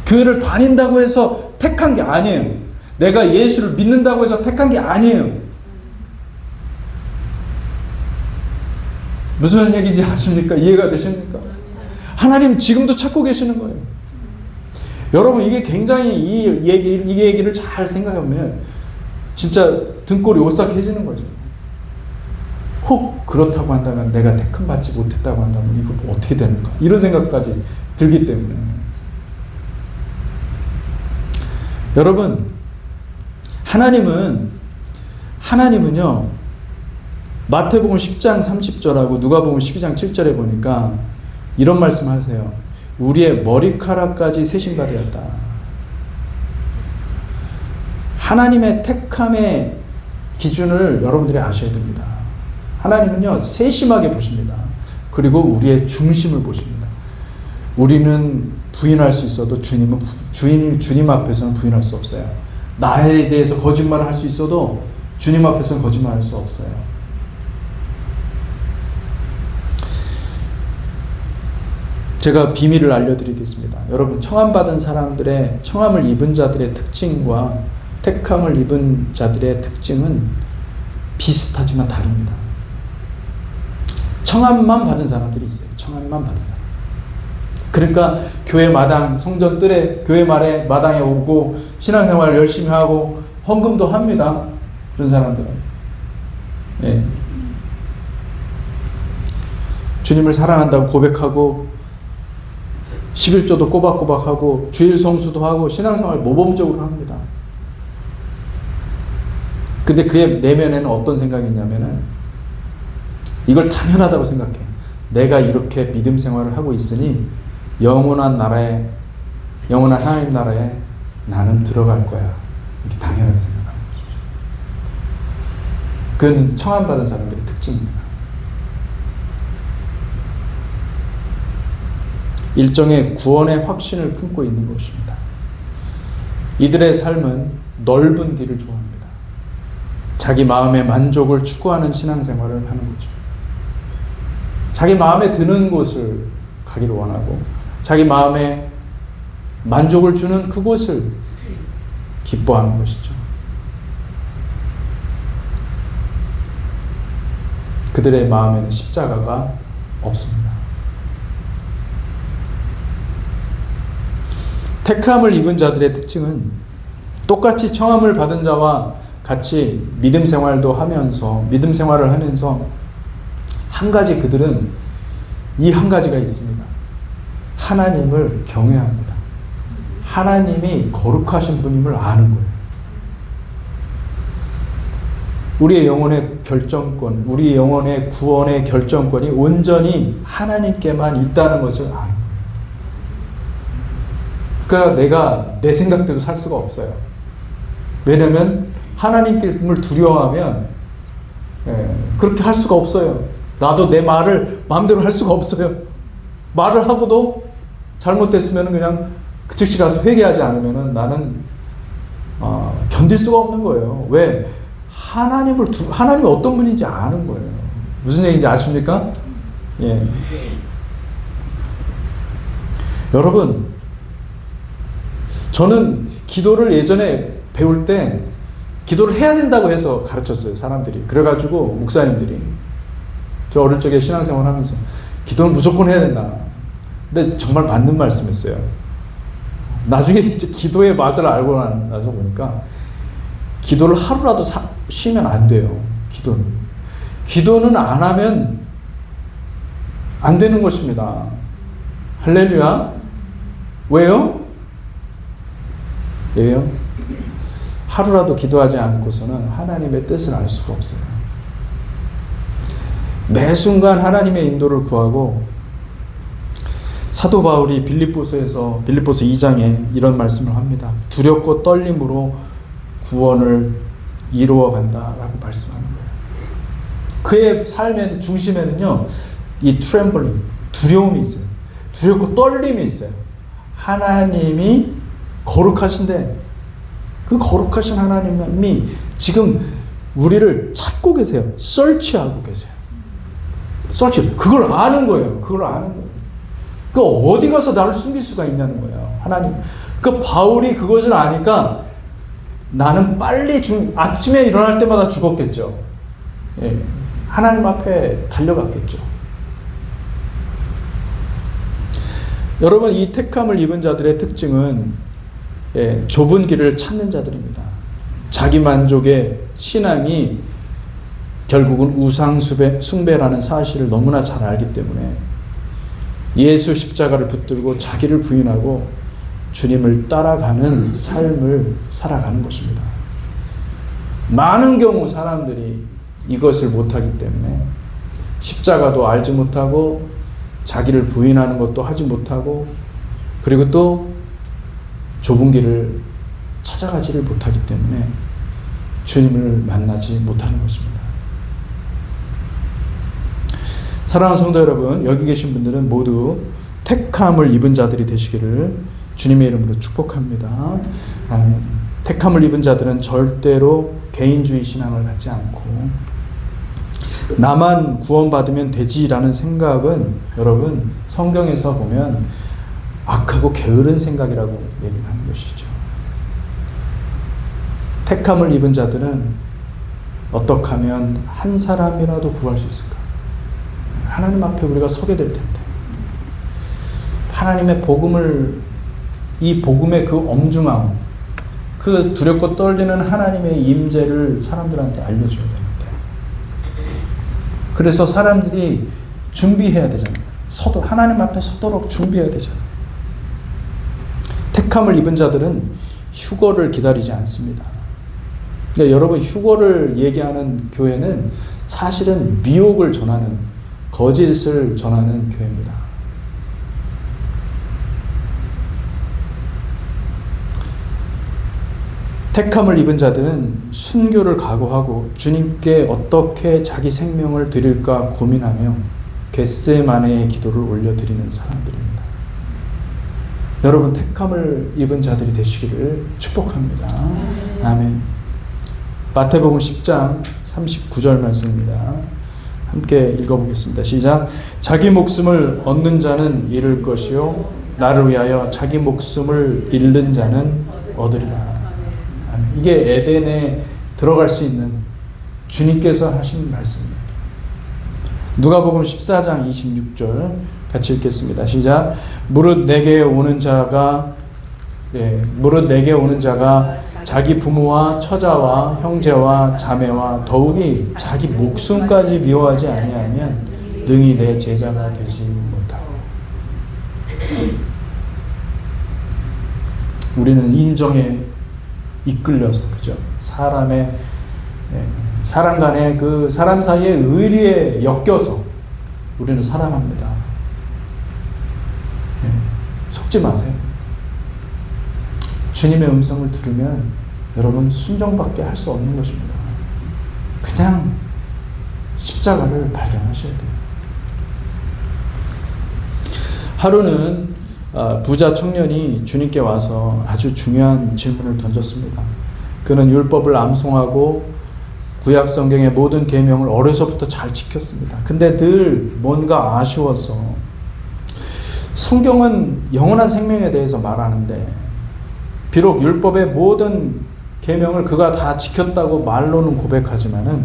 교회를 다닌다고 해서 택한 게 아니에요. 내가 예수를 믿는다고 해서 택한 게 아니에요. 무슨 얘기인지 아십니까? 이해가 되십니까? 하나님 지금도 찾고 계시는 거예요. 여러분 이게 굉장히 이 얘기를 잘 생각하면 진짜 등골이 오싹해지는 거죠. 혹 그렇다고 한다면 내가 택함 받지 못했다고 한다면 이거 어떻게 되는가? 이런 생각까지 들기 때문에 여러분 하나님은요 마태복음 10장 30절하고 누가복음 12장 7절에 보니까 이런 말씀을 하세요. 우리의 머리카락까지 세심가 되었다. 하나님의 택함의 기준을 여러분들이 아셔야 됩니다. 하나님은요 세심하게 보십니다. 그리고 우리의 중심을 보십니다. 우리는 부인할 수 있어도 주님 앞에서는 부인할 수 없어요. 나에 대해서 거짓말을 할 수 있어도 주님 앞에서는 거짓말할 수 없어요. 제가 비밀을 알려드리겠습니다. 여러분 청함받은 사람들의 청함을 입은 자들의 특징과 택함을 입은 자들의 특징은 비슷하지만 다릅니다. 청함만 받은 사람들이 있어요. 청함만 받은 사람. 그러니까 교회 마당, 성전 뜰에 교회 말에 마당에 오고 신앙생활 열심히 하고 헌금도 합니다. 그런 사람들은. 예. 주님을 사랑한다고 고백하고 11조도 꼬박꼬박하고 주일 성수도 하고 신앙생활 모범적으로 합니다. 근데 그의 내면에는 어떤 생각이 있냐면은 이걸 당연하다고 생각해. 내가 이렇게 믿음 생활을 하고 있으니 영원한 나라에 영원한 하나님 나라에 나는 들어갈 거야. 이렇게 당연하게 생각하는 것이죠. 그건 청함받은 사람들의 특징입니다. 일종의 구원의 확신을 품고 있는 것입니다. 이들의 삶은 넓은 길을 좋아합니다. 자기 마음의 만족을 추구하는 신앙생활을 하는 거죠. 자기 마음에 드는 곳을 가기를 원하고 자기 마음에 만족을 주는 그곳을 기뻐하는 것이죠. 그들의 마음에는 십자가가 없습니다. 택함을 입은 자들의 특징은 똑같이 청함을 받은 자와 같이 믿음 생활을 하면서 한 가지 그들은 이 한 가지가 있습니다. 하나님을 경외합니다. 하나님이 거룩하신 분임을 아는 거예요. 우리의 영혼의 결정권, 우리의 영혼의 구원의 결정권이 온전히 하나님께만 있다는 것을 아는 거예요. 그러니까 내가 내 생각대로 살 수가 없어요. 왜냐하면 하나님을 두려워하면 그렇게 할 수가 없어요. 나도 내 말을 마음대로 할 수가 없어요. 말을 하고도 잘못됐으면 그냥 그 즉시 가서 회개하지 않으면 나는 견딜 수가 없는 거예요. 왜? 하나님이 어떤 분인지 아는 거예요. 무슨 얘기인지 아십니까? 예. 여러분, 저는 기도를 예전에 배울 때 기도를 해야 된다고 해서 가르쳤어요, 사람들이. 그래가지고 목사님들이. 저 어릴 적에 신앙생활 하면서 기도는 무조건 해야 된다. 근데 정말 맞는 말씀이었어요. 나중에 이제 기도의 맛을 알고 나서 보니까 기도를 하루라도 쉬면 안 돼요. 기도는 안 하면 안 되는 것입니다. 할렐루야. 왜요? 하루라도 기도하지 않고서는 하나님의 뜻을 알 수가 없어요. 매 순간 하나님의 인도를 구하고 사도 바울이 빌립보서 2장에 이런 말씀을 합니다. 두렵고 떨림으로 구원을 이루어 간다라고 말씀하는 거예요. 그의 삶의 중심에는요, 이 트렘블링, 두려움이 있어요. 두렵고 떨림이 있어요. 하나님이 거룩하신데 그 거룩하신 하나님이 지금 우리를 찾고 계세요. 서치하고 계세요. 그걸 아는 거예요. 그 어디 가서 나를 숨길 수가 있냐는 거예요. 하나님. 그 바울이 그것을 아니까 나는 빨리 아침에 일어날 때마다 죽었겠죠. 예. 하나님 앞에 달려갔겠죠. 여러분, 이 택함을 입은 자들의 특징은 좁은 길을 찾는 자들입니다. 자기 만족의 신앙이 결국은 우상 숭배라는 사실을 너무나 잘 알기 때문에 예수 십자가를 붙들고 자기를 부인하고 주님을 따라가는 삶을 살아가는 것입니다. 많은 경우 사람들이 이것을 못하기 때문에 십자가도 알지 못하고 자기를 부인하는 것도 하지 못하고 그리고 또 좁은 길을 찾아가지를 못하기 때문에 주님을 만나지 못하는 것입니다. 사랑하는 성도 여러분, 여기 계신 분들은 모두 택함을 입은 자들이 되시기를 주님의 이름으로 축복합니다. 아멘. 택함을 입은 자들은 절대로 개인주의 신앙을 갖지 않고 나만 구원받으면 되지라는 생각은 여러분 성경에서 보면 악하고 게으른 생각이라고 얘기를 하는 것이죠. 택함을 입은 자들은 어떻게 하면 한 사람이라도 구할 수 있을까? 하나님 앞에 우리가 서게 될 텐데 하나님의 이 복음의 그 엄중함, 그 두렵고 떨리는 하나님의 임재를 사람들한테 알려줘야 되는데 그래서 사람들이 준비해야 되잖아요. 하나님 앞에 서도록 준비해야 되잖아요. 택함을 입은 자들은 휴거를 기다리지 않습니다. 근데 여러분, 휴거를 얘기하는 교회는 사실은 미혹을 전하는, 거짓을 전하는 교회입니다. 택함을 입은 자들은 순교를 각오하고 주님께 어떻게 자기 생명을 드릴까 고민하며 겟세마네의 기도를 올려드리는 사람들입니다. 여러분, 택함을 입은 자들이 되시기를 축복합니다. 아멘. 마태복음 10장 39절 말씀입니다. 함께 읽어보겠습니다. 시작. 자기 목숨을 얻는 자는 잃을 것이요 나를 위하여 자기 목숨을 잃는 자는 얻으리라. 아멘. 이게 에덴에 들어갈 수 있는 주님께서 하신 말씀입니다. 누가복음 14장 26절 같이 읽겠습니다. 시작. 무릇 내게 오는 자가 자기 부모와 처자와 형제와 자매와 더욱이 자기 목숨까지 미워하지 아니하면 능히 내 제자가 되지 못하고. 우리는 인정에 이끌려서, 그죠? 사람 간의 그 사람 사이의 의리에 엮여서 우리는 살아갑니다. 속지 마세요. 주님의 음성을 들으면 여러분 순종밖에 할 수 없는 것입니다. 그냥 십자가를 발견하셔야 돼요. 하루는 부자 청년이 주님께 와서 아주 중요한 질문을 던졌습니다. 그는 율법을 암송하고 구약 성경의 모든 계명을 어려서부터 잘 지켰습니다. 근데 늘 뭔가 아쉬워서, 성경은 영원한 생명에 대해서 말하는데 비록 율법의 모든 계명을 그가 다 지켰다고 말로는 고백하지만은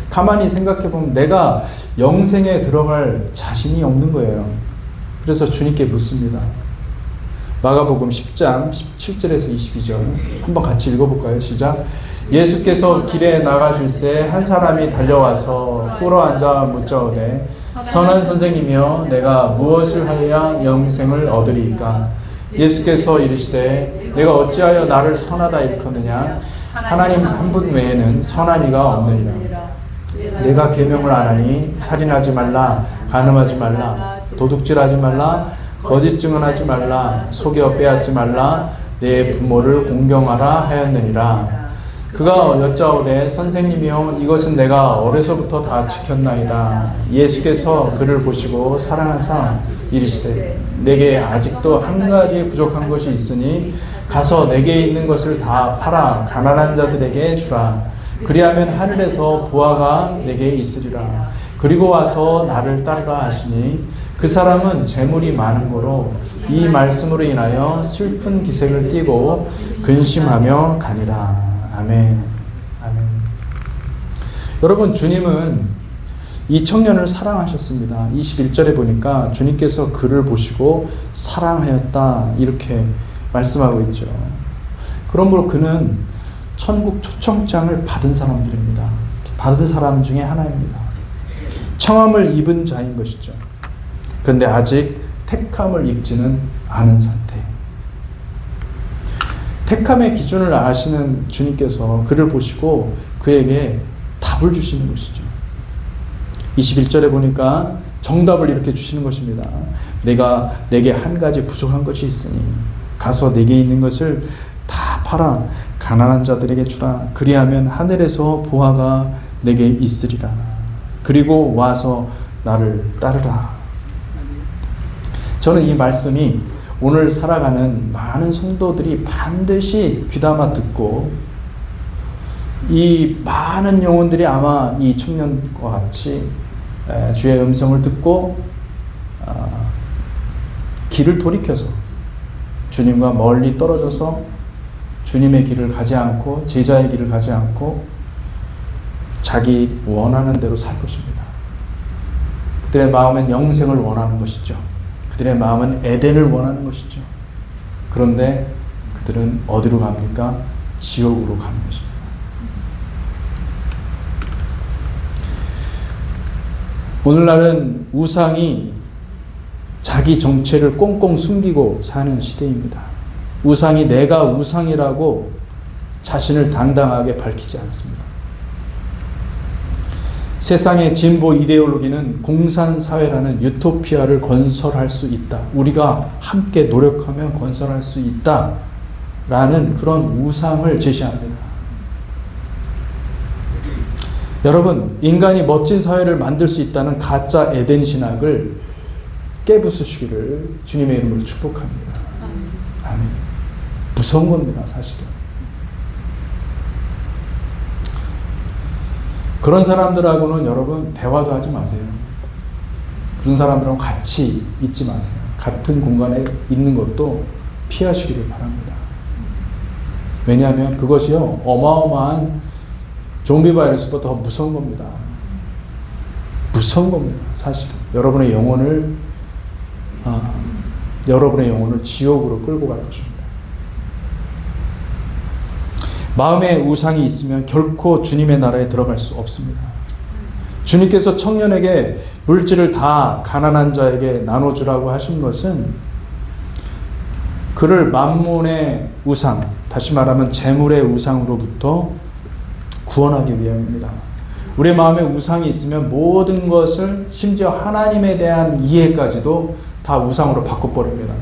가만히 생각해보면 내가 영생에 들어갈 자신이 없는 거예요. 그래서 주님께 묻습니다. 마가복음 10장 17절에서 22절 한번 같이 읽어볼까요? 시작. 예수께서 길에 나가실새 한 사람이 달려와서 꿇어앉아 묻자오되 선한 선생님이여 내가 무엇을 하여야 영생을 얻으리이까? 예수께서 이르시되 내가 어찌하여 나를 선하다 일컫느냐? 하나님 한 분 외에는 선한 이가 없느니라. 내가 계명을 안 하니 살인하지 말라, 간음하지 말라, 도둑질하지 말라, 거짓 증언하지 말라, 속여 빼앗지 말라, 내 부모를 공경하라 하였느니라. 그가 여짜오되 선생님이여 이것은 내가 어려서부터 다 지켰나이다. 예수께서 그를 보시고 사랑하사 이르시되 내게 아직도 한 가지 부족한 것이 있으니 가서 내게 있는 것을 다 팔아 가난한 자들에게 주라. 그리하면 하늘에서 보화가 내게 있으리라. 그리고 와서 나를 따르라 하시니 그 사람은 재물이 많은 거로 이 말씀으로 인하여 슬픈 기색을 띠고 근심하며 가니라. 아멘. 아멘. 여러분, 주님은 이 청년을 사랑하셨습니다. 21절에 보니까 주님께서 그를 보시고 사랑하였다 이렇게 말씀하고 있죠. 그러므로 그는 천국 초청장을 받은 사람들입니다. 받은 사람 중에 하나입니다. 청함을 입은 자인 것이죠. 그런데 아직 택함을 입지는 않은 상태. 택함의 기준을 아시는 주님께서 그를 보시고 그에게 답을 주시는 것이죠. 21절에 보니까 정답을 이렇게 주시는 것입니다. 내가 내게 한 가지 부족한 것이 있으니 가서 내게 있는 것을 다 팔아 가난한 자들에게 주라. 그리하면 하늘에서 보화가 내게 있으리라. 그리고 와서 나를 따르라. 저는 이 말씀이 오늘 살아가는 많은 성도들이 반드시 귀담아 듣고 이 많은 영혼들이 아마 이 청년과 같이 주의 음성을 듣고 길을 돌이켜서 주님과 멀리 떨어져서 주님의 길을 가지 않고 제자의 길을 가지 않고 자기 원하는 대로 살 것입니다. 그들의 마음은 영생을 원하는 것이죠. 그들의 마음은 에덴을 원하는 것이죠. 그런데 그들은 어디로 갑니까? 지옥으로 가는 것입니다. 오늘날은 우상이 자기 정체를 꽁꽁 숨기고 사는 시대입니다. 우상이 내가 우상이라고 자신을 당당하게 밝히지 않습니다. 세상의 진보 이데올로기는 공산사회라는 유토피아를 건설할 수 있다. 우리가 함께 노력하면 건설할 수 있다. 라는 그런 우상을 제시합니다. 여러분, 인간이 멋진 사회를 만들 수 있다는 가짜 에덴 신학을 깨부수시기를 주님의 이름으로 축복합니다. 아멘. 무서운 겁니다, 사실은. 그런 사람들하고는 여러분 대화도 하지 마세요. 그런 사람들하고 같이 있지 마세요. 같은 공간에 있는 것도 피하시기를 바랍니다. 왜냐하면 그것이요, 어마어마한 좀비 바이러스보다 더 무서운 겁니다. 무서운 겁니다, 사실은. 여러분의 영혼을 지옥으로 끌고 갈 것입니다. 마음에 우상이 있으면 결코 주님의 나라에 들어갈 수 없습니다. 주님께서 청년에게 물질을 다 가난한 자에게 나눠주라고 하신 것은 그를 만몬의 우상, 다시 말하면 재물의 우상으로부터 구원하기 위함입니다. 우리 마음에 우상이 있으면 모든 것을, 심지어 하나님에 대한 이해까지도 다 우상으로 바꿔버립니다.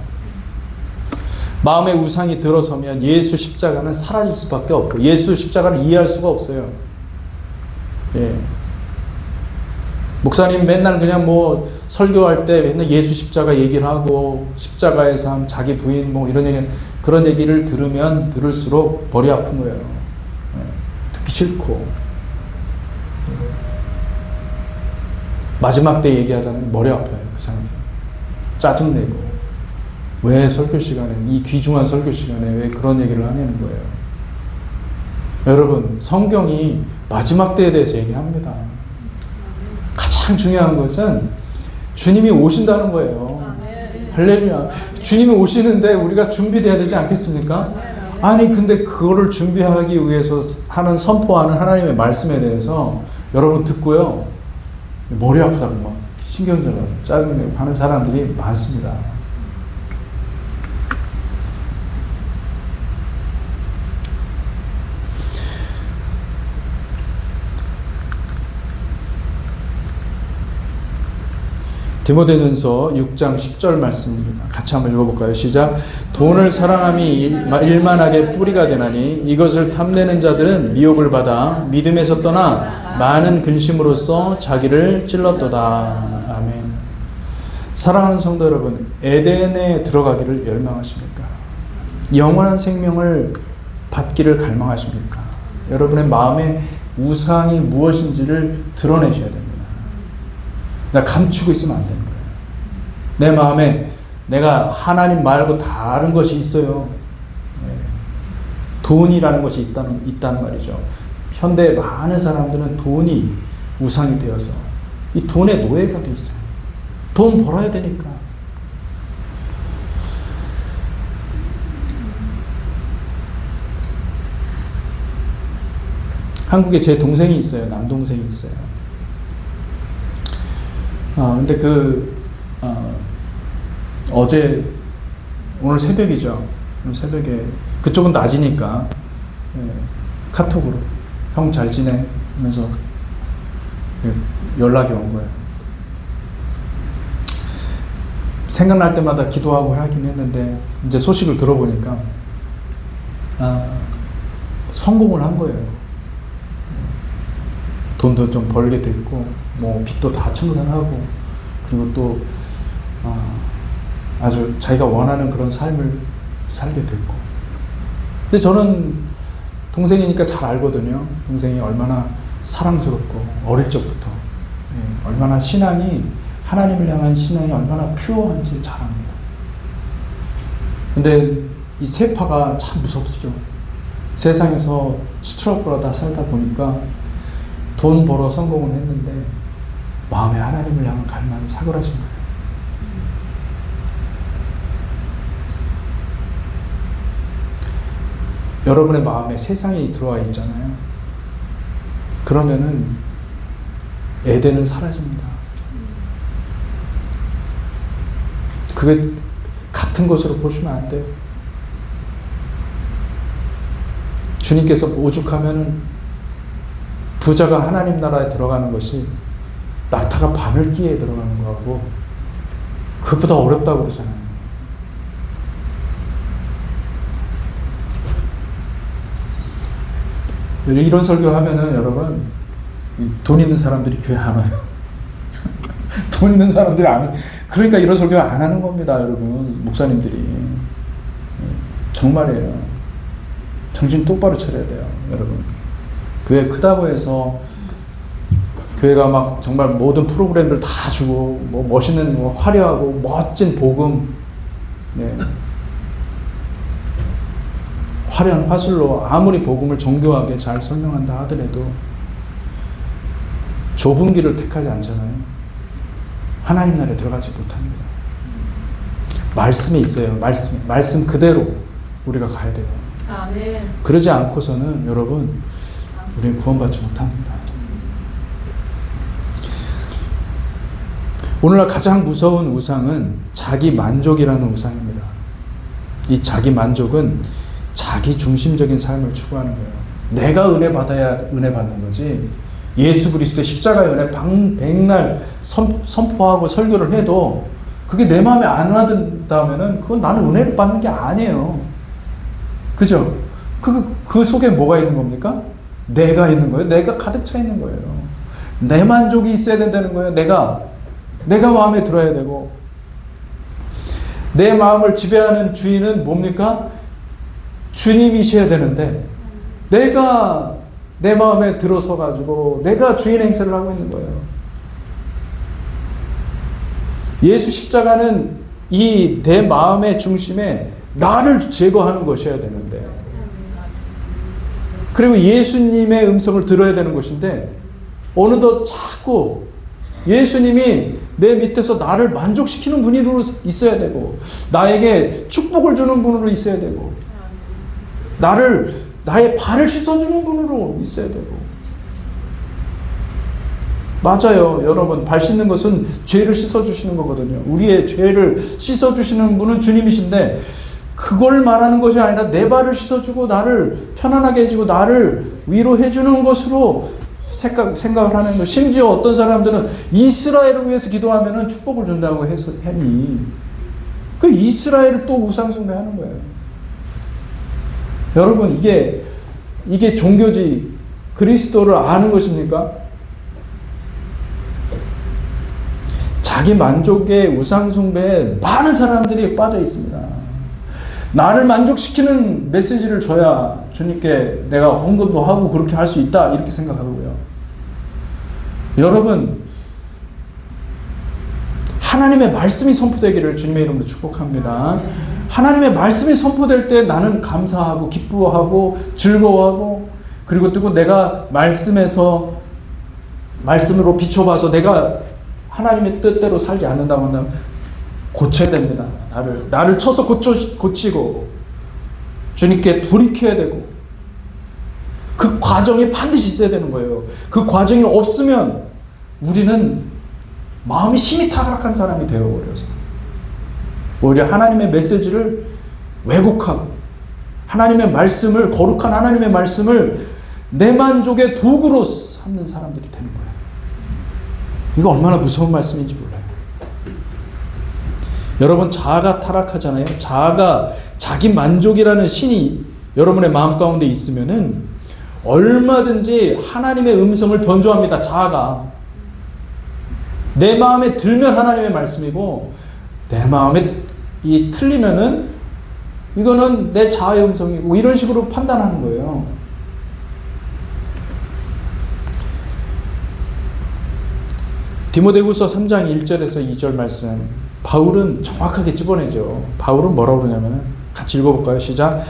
마음에 우상이 들어서면 예수 십자가는 사라질 수밖에 없고, 예수 십자가를 이해할 수가 없어요. 예. 목사님 맨날 그냥 뭐 설교할 때 맨날 예수 십자가 얘기를 하고, 십자가의 삶, 자기 부인 뭐 이런 얘기, 그런 얘기를 들으면 들을수록 머리 아픈 거예요. 예. 듣기 싫고. 마지막 때 얘기하자면 머리 아파요, 그 사람이. 짜증내고. 왜 설교 시간에, 이 귀중한 설교 시간에 왜 그런 얘기를 하냐는 거예요. 여러분, 성경이 마지막 때에 대해서 얘기합니다. 가장 중요한 것은 주님이 오신다는 거예요. 할렐루야. 주님이 오시는데 우리가 준비돼야 되지 않겠습니까? 아니, 근데 그거를 준비하기 위해서 하는, 선포하는 하나님의 말씀에 대해서 여러분 듣고요, 머리 아프다고 막 신경전하고 짜증내고 하는 사람들이 많습니다. 디모데전서 6장 10절 말씀입니다. 같이 한번 읽어볼까요? 시작. 돈을 사랑함이 일만하게 뿌리가 되나니 이것을 탐내는 자들은 미혹을 받아 믿음에서 떠나 많은 근심으로써 자기를 찔렀도다. 아멘. 사랑하는 성도 여러분, 에덴에 들어가기를 열망하십니까? 영원한 생명을 받기를 갈망하십니까? 여러분의 마음에 우상이 무엇인지를 드러내셔야 됩니다. 나 감추고 있으면 안 되는 거예요. 내 마음에 내가 하나님 말고 다른 것이 있어요. 돈이라는 것이 있다는 말이죠. 현대 많은 사람들은 돈이 우상이 되어서 이 돈의 노예가 돼 있어요. 돈 벌어야 되니까. 한국에 제 동생이 있어요. 남동생이 있어요. 근데 오늘 새벽이죠. 오늘 새벽에, 그쪽은 낮이니까, 카톡으로, 형 잘 지내? 하면서 연락이 온 거예요. 생각날 때마다 기도하고 하긴 했는데, 이제 소식을 들어보니까, 성공을 한 거예요. 돈도 좀 벌게 됐고, 뭐 빚도 다 청산하고, 그리고 또 아주 자기가 원하는 그런 삶을 살게 됐고. 근데 저는 동생이니까 잘 알거든요. 동생이 얼마나 사랑스럽고 어릴 적부터 얼마나 신앙이, 하나님을 향한 신앙이 얼마나 퓨어한지 잘 압니다. 근데 이 세파가 참 무섭죠. 세상에서 스트러글하다 살다 보니까 돈 벌어 성공을 했는데 마음에 하나님을 향한 갈망이 사그라진 거예요. 여러분의 마음에 세상이 들어와 있잖아요. 그러면은 에덴은 사라집니다. 그게 같은 것으로 보시면 안 돼요. 주님께서 오죽하면은 부자가 하나님 나라에 들어가는 것이 낙타가 바늘기에 들어가는 거하고 그것보다 어렵다고 그러잖아요. 이런 설교하면은 여러분, 돈 있는 사람들이 교회 안 와요. 돈 있는 사람들이 안 와요. 그러니까 이런 설교 안 하는 겁니다, 여러분. 목사님들이. 정말이에요. 정신 똑바로 차려야 돼요, 여러분. 교회 크다고 해서 교회가 막 정말 모든 프로그램들 다 주고 뭐 멋있는 뭐 화려하고 멋진 복음, 네. 화려한 화술로 아무리 복음을 정교하게 잘 설명한다 하더라도 좁은 길을 택하지 않잖아요. 하나님 나라에 들어가지 못합니다. 말씀이 있어요. 말씀 그대로 우리가 가야 돼요. 아멘. 그러지 않고서는 여러분, 우리는 구원받지 못합니다. 오늘날 가장 무서운 우상은 자기 만족이라는 우상입니다. 이 자기 만족은 자기 중심적인 삶을 추구하는 거예요. 내가 은혜 받아야 은혜 받는 거지. 예수 그리스도의 십자가의 은혜 백날 선포하고 설교를 해도 그게 내 마음에 안 와닿는다면은 그건 나는 은혜를 받는 게 아니에요. 그죠? 그 속에 뭐가 있는 겁니까? 내가 있는 거예요. 내가 가득 차 있는 거예요. 내 만족이 있어야 된다는 거예요. 내가 마음에 들어야 되고, 내 마음을 지배하는 주인은 뭡니까? 주님이셔야 되는데, 내가 내 마음에 들어서 가지고 내가 주인 행세를 하고 있는 거예요. 예수 십자가는 이 내 마음의 중심에 나를 제거하는 것이어야 되는데, 그리고 예수님의 음성을 들어야 되는 것인데, 어느덧 자꾸 예수님이 내 밑에서 나를 만족시키는 분으로 있어야 되고, 나에게 축복을 주는 분으로 있어야 되고, 나의 발을 씻어주는 분으로 있어야 되고. 맞아요, 여러분. 발 씻는 것은 죄를 씻어주시는 거거든요. 우리의 죄를 씻어주시는 분은 주님이신데, 그걸 말하는 것이 아니라 내 발을 씻어주고 나를 편안하게 해주고 나를 위로해주는 것으로 생각을 하는 거. 심지어 어떤 사람들은 이스라엘을 위해서 기도하면 축복을 준다고 하니 그 이스라엘을 또 우상숭배하는 거예요. 여러분, 이게 종교지 그리스도를 아는 것입니까? 자기 만족의 우상숭배에 많은 사람들이 빠져 있습니다. 나를 만족시키는 메시지를 줘야 주님께 내가 헌금도 하고 그렇게 할 수 있다, 이렇게 생각하고요. 여러분, 하나님의 말씀이 선포되기를 주님의 이름으로 축복합니다. 하나님의 말씀이 선포될 때 나는 감사하고 기뻐하고 즐거워하고, 그리고 또 내가 말씀으로 비춰봐서 내가 하나님의 뜻대로 살지 않는다고 한다면 고쳐야 됩니다. 나를 쳐서 고치고 주님께 돌이켜야 되고, 그 과정이 반드시 있어야 되는 거예요. 그 과정이 없으면 우리는 마음이 심히 타락한 사람이 되어버려서 오히려 하나님의 메시지를 왜곡하고, 하나님의 말씀을, 거룩한 하나님의 말씀을 내 만족의 도구로 삼는 사람들이 되는 거예요. 이거 얼마나 무서운 말씀인지 몰라요. 여러분, 자아가 타락하잖아요. 자아가, 자기 만족이라는 신이 여러분의 마음 가운데 있으면은 얼마든지 하나님의 음성을 변조합니다. 자아가. 내 마음에 들면 하나님의 말씀이고, 내 마음에 틀리면은 이거는 내 자아의 음성이고, 이런 식으로 판단하는 거예요. 디모데후서 3장 1절에서 2절 말씀, 바울은 정확하게 집어내죠. 바울은 뭐라고 그러냐면, 같이 읽어볼까요? 시작.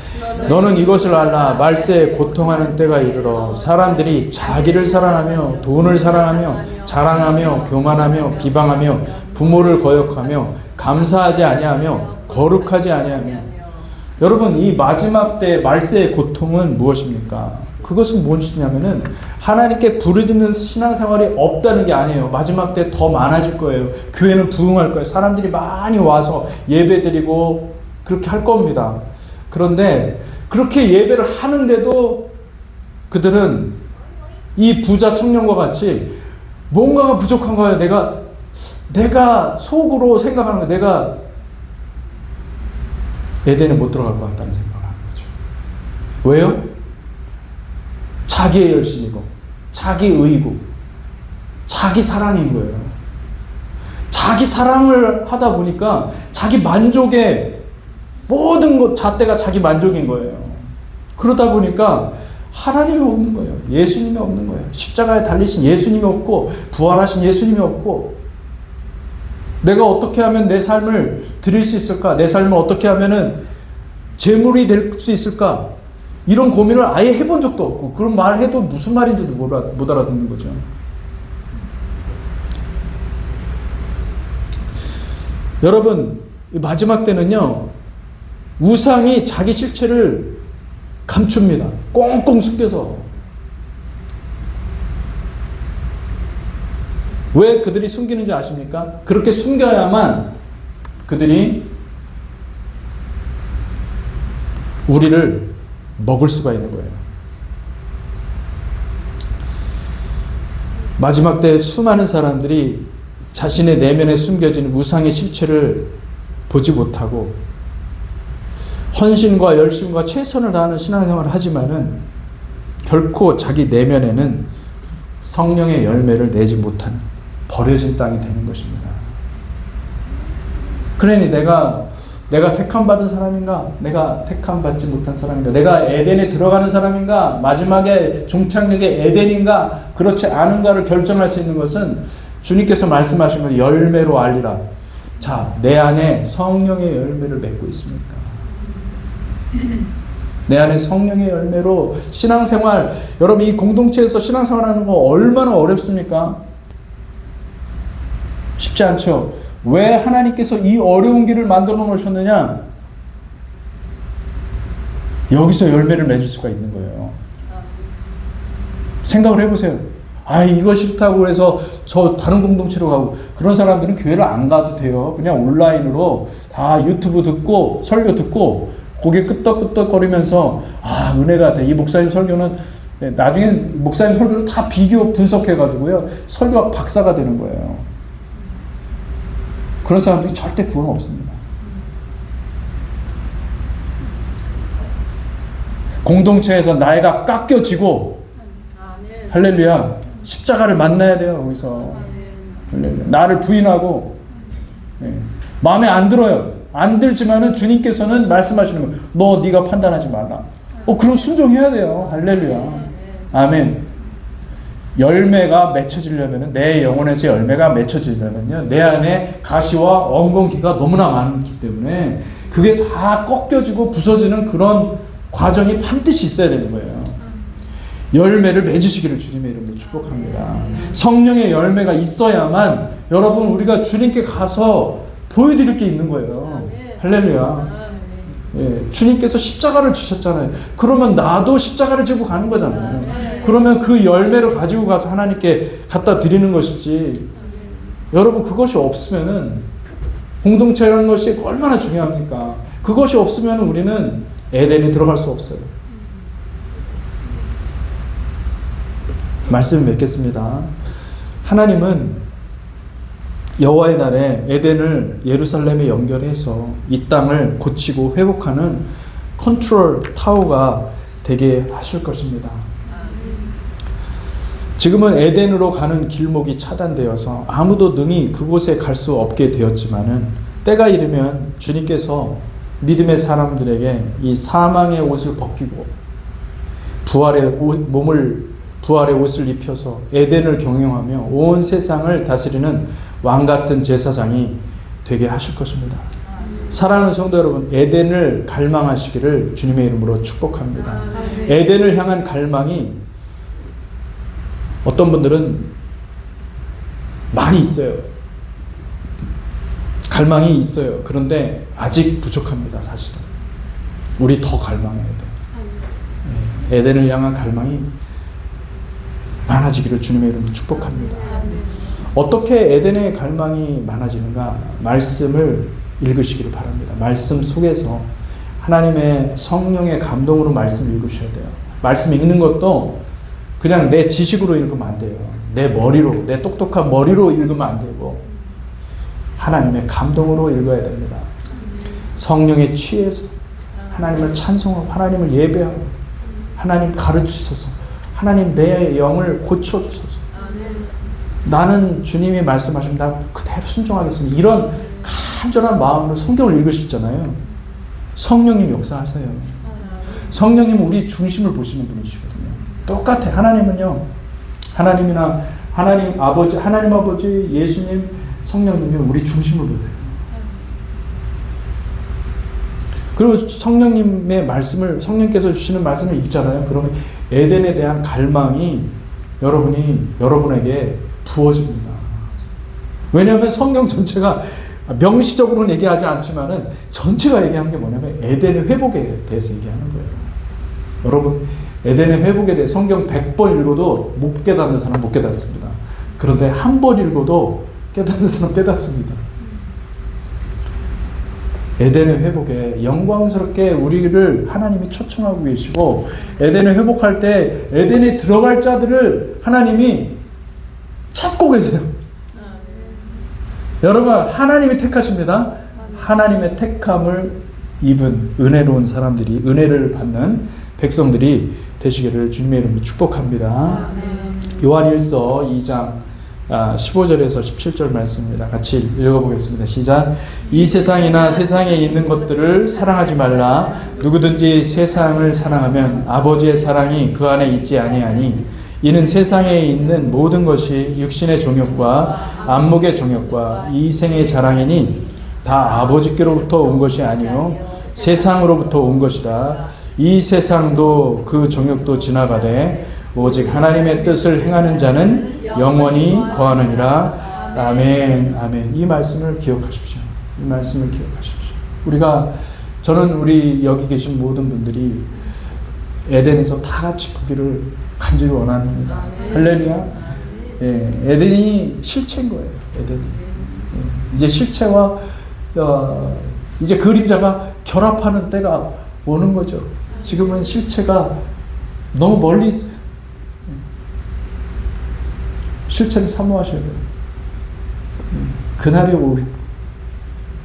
너는 이것을 알라. 말세에 고통하는 때가 이르러 사람들이 자기를 사랑하며 돈을 사랑하며 자랑하며 교만하며 비방하며 부모를 거역하며 감사하지 아니하며 거룩하지 아니하며. 여러분, 이 마지막 때 말세의 고통은 무엇입니까? 그것은 무엇이냐면은 하나님께 부르짖는 신앙생활이 없다는 게 아니에요. 마지막 때 더 많아질 거예요. 교회는 부흥할 거예요. 사람들이 많이 와서 예배드리고 그렇게 할 겁니다. 그런데 그렇게 예배를 하는데도 그들은 이 부자 청년과 같이 뭔가가 부족한 거예요. 내가 속으로 생각하는 거예요. 내가 에덴에 못 들어갈 것 같다는 생각을 하는 거죠. 왜요? 자기의 열심이고 자기 의고 자기 사랑인 거예요. 자기 사랑을 하다 보니까 자기 만족의 모든 것 잣대가 자기 만족인 거예요. 그러다 보니까 하나님이 없는 거예요. 예수님이 없는 거예요. 십자가에 달리신 예수님이 없고 부활하신 예수님이 없고 내가 어떻게 하면 내 삶을 드릴 수 있을까? 내 삶을 어떻게 하면은 재물이 될 수 있을까? 이런 고민을 아예 해본 적도 없고 그런 말 해도 무슨 말인지도 못 알아듣는 거죠. 여러분 마지막 때는요 우상이 자기 실체를 감춥니다. 꽁꽁 숨겨서. 왜 그들이 숨기는지 아십니까? 그렇게 숨겨야만 그들이 우리를 먹을 수가 있는 거예요. 마지막 때 수많은 사람들이 자신의 내면에 숨겨진 우상의 실체를 보지 못하고 헌신과 열심과 최선을 다하는 신앙생활을 하지만은 결코 자기 내면에는 성령의 열매를 내지 못하는 버려진 땅이 되는 것입니다. 그러니 내가 택함 받은 사람인가? 내가 택함 받지 못한 사람인가? 내가 에덴에 들어가는 사람인가? 마지막에 종착역의 에덴인가? 그렇지 않은가를 결정할 수 있는 것은 주님께서 말씀하신 것 열매로 알리라. 자, 내 안에 성령의 열매를 맺고 있습니까? 내 안에 성령의 열매로 신앙생활, 여러분 이 공동체에서 신앙생활하는 거 얼마나 어렵습니까? 쉽지 않죠. 왜 하나님께서 이 어려운 길을 만들어 놓으셨느냐? 여기서 열매를 맺을 수가 있는 거예요. 생각을 해보세요. 이거 싫다고 해서 저 다른 공동체로 가고, 그런 사람들은 교회를 안 가도 돼요. 그냥 온라인으로 다 유튜브 듣고 설교 듣고 고개 끄덕끄덕거리면서 은혜가 돼. 이 목사님 설교는 나중에 목사님 설교를 다 비교 분석해가지고요 설교학 박사가 되는 거예요. 그런 사람들이 절대 구원 없습니다. 공동체에서 나이가 깎여지고 할렐루야 십자가를 만나야 돼요. 거기서 할렐루야. 나를 부인하고 마음에 안 들어요. 안 들지만은 주님께서는 말씀하시는 거예요. 네가 판단하지 말라. 그럼 순종해야 돼요. 할렐루야. 아멘. 열매가 맺혀지려면, 내 영혼에서 열매가 맺혀지려면요, 내 안에 가시와 엉겅퀴가 너무나 많기 때문에 그게 다 꺾여지고 부서지는 그런 과정이 반드시 있어야 되는 거예요. 열매를 맺으시기를 주님의 이름으로 축복합니다. 성령의 열매가 있어야만 여러분 우리가 주님께 가서 보여드릴 게 있는 거예요. 할렐루야. 주님께서 십자가를 지셨잖아요. 그러면 나도 십자가를 지고 가는 거잖아요. 그러면 그 열매를 가지고 가서 하나님께 갖다 드리는 것이지. 여러분 그것이 없으면은 공동체라는 것이 얼마나 중요합니까? 그것이 없으면 우리는 에덴에 들어갈 수 없어요. 말씀을 맺겠습니다. 하나님은 여호와의 날에 에덴을 예루살렘에 연결해서 이 땅을 고치고 회복하는 컨트롤 타워가 되게 하실 것입니다. 지금은 에덴으로 가는 길목이 차단되어서 아무도 능히 그곳에 갈 수 없게 되었지만은 때가 이르면 주님께서 믿음의 사람들에게 이 사망의 옷을 벗기고 부활의 옷을 입혀서 에덴을 경영하며 온 세상을 다스리는 왕 같은 제사장이 되게 하실 것입니다. 사랑하는 성도 여러분, 에덴을 갈망하시기를 주님의 이름으로 축복합니다. 에덴을 향한 갈망이 어떤 분들은 많이 있어요. 갈망이 있어요. 그런데 아직 부족합니다. 사실은. 우리 더 갈망해야 돼요. 에덴을 향한 갈망이 많아지기를 주님의 이름으로 축복합니다. 어떻게 에덴의 갈망이 많아지는가? 말씀을 읽으시기를 바랍니다. 말씀 속에서 하나님의 성령의 감동으로 말씀을 읽으셔야 돼요. 말씀 읽는 것도 그냥 내 지식으로 읽으면 안 돼요. 내 머리로, 내 똑똑한 머리로 읽으면 안 되고 하나님의 감동으로 읽어야 됩니다. 성령에 취해서 하나님을 찬송하고 하나님을 예배하고 하나님 가르치소서, 하나님 내 영을 고쳐주소서. 나는 주님이 말씀하시면 나 그대로 순종하겠습니다. 이런 간절한 마음으로 성경을 읽으시잖아요. 성령님 역사하세요. 성령님은 우리 중심을 보시는 분이시거든요. 똑같아. 하나님은요. 하나님이나 하나님 아버지, 하나님 아버지, 예수님, 성령님이 우리 중심을 보세요. 그리고 성령님의 말씀을, 성령께서 주시는 말씀을 읽잖아요. 그러면 에덴에 대한 갈망이 여러분에게 부어집니다. 왜냐하면 성경 전체가 명시적으로는 얘기하지 않지만은 전체가 얘기하는 게 뭐냐면 에덴의 회복에 대해서 얘기하는 거예요. 여러분, 에덴의 회복에 대해 성경 100번 읽어도 못 깨닫는 사람 못 깨닫습니다. 그런데 한 번 읽어도 깨닫는 사람 깨닫습니다. 에덴의 회복에 영광스럽게 우리를 하나님이 초청하고 계시고, 에덴을 회복할 때 에덴에 들어갈 자들을 하나님이 찾고 계세요. 여러분, 하나님이 택하십니다. 하나님의 택함을 입은 은혜로운 사람들이, 은혜를 받는 백성들이 되시기를 주님의 이름으로 축복합니다. 요한일서 2장 15절에서 17절 말씀입니다. 같이 읽어보겠습니다. 시작. 이 세상이나 세상에 있는 것들을 사랑하지 말라. 누구든지 세상을 사랑하면 아버지의 사랑이 그 안에 있지 아니하니, 이는 세상에 있는 모든 것이 육신의 정욕과 안목의 정욕과 이 생의 자랑이니 다 아버지께로부터 온 것이 아니요 세상으로부터 온 것이라. 이 세상도 그 정욕도 지나가되 오직 하나님의 뜻을 행하는 자는 영원히 거하느니라. 아멘, 아멘. 이 말씀을 기억하십시오. 이 말씀을 기억하십시오. 저는 우리 여기 계신 모든 분들이 에덴에서 다 같이 보기를 간절히 원합니다. 할렐루야. 예, 에덴이 실체인 거예요. 에덴이. 예, 이제 실체와 이제 그림자가 결합하는 때가 오는 거죠. 지금은 실체가 너무 멀리 있어요. 실체를 사모하셔야 돼요. 그날이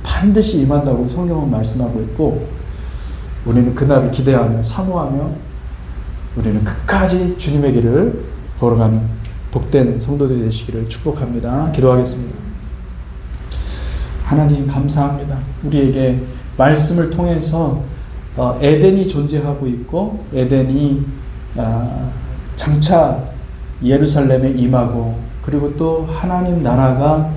반드시 임한다고 성경은 말씀하고 있고, 우리는 그날을 기대하며 사모하며 우리는 끝까지 주님의 길을 걸어가는 복된 성도들이 되시기를 축복합니다. 기도하겠습니다. 하나님 감사합니다. 우리에게 말씀을 통해서 에덴이 존재하고 있고, 에덴이 장차 예루살렘에 임하고, 그리고 또 하나님 나라가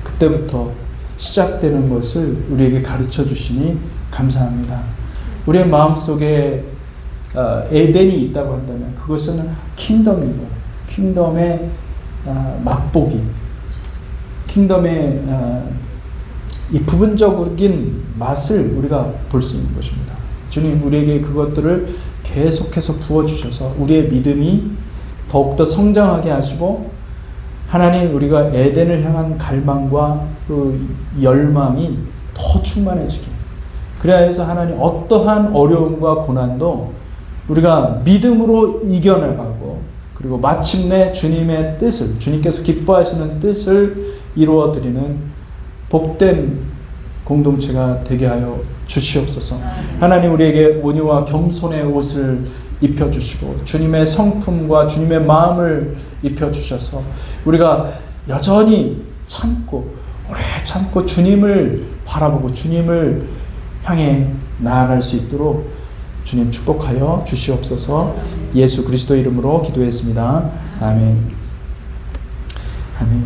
그때부터 시작되는 것을 우리에게 가르쳐 주시니 감사합니다. 우리의 마음속에 에덴이 있다고 한다면 그것은 킹덤이고, 킹덤의 맛보기, 킹덤의 이 부분적인 맛을 우리가 볼 수 있는 것입니다. 주님, 우리에게 그것들을 계속해서 부어주셔서 우리의 믿음이 더욱더 성장하게 하시고, 하나님, 우리가 에덴을 향한 갈망과 그 열망이 더 충만해지게, 그래야 해서 하나님 어떠한 어려움과 고난도 우리가 믿음으로 이겨나가고, 그리고 마침내 주님의 뜻을, 주님께서 기뻐하시는 뜻을 이루어드리는 복된 공동체가 되게 하여 주시옵소서. 하나님, 우리에게 온유와 겸손의 옷을 입혀주시고 주님의 성품과 주님의 마음을 입혀주셔서 우리가 여전히 참고, 오래 참고 주님을 바라보고 주님을 향해 나아갈 수 있도록 주님 축복하여 주시옵소서. 예수 그리스도 이름으로 기도했습니다. 아멘. 아멘.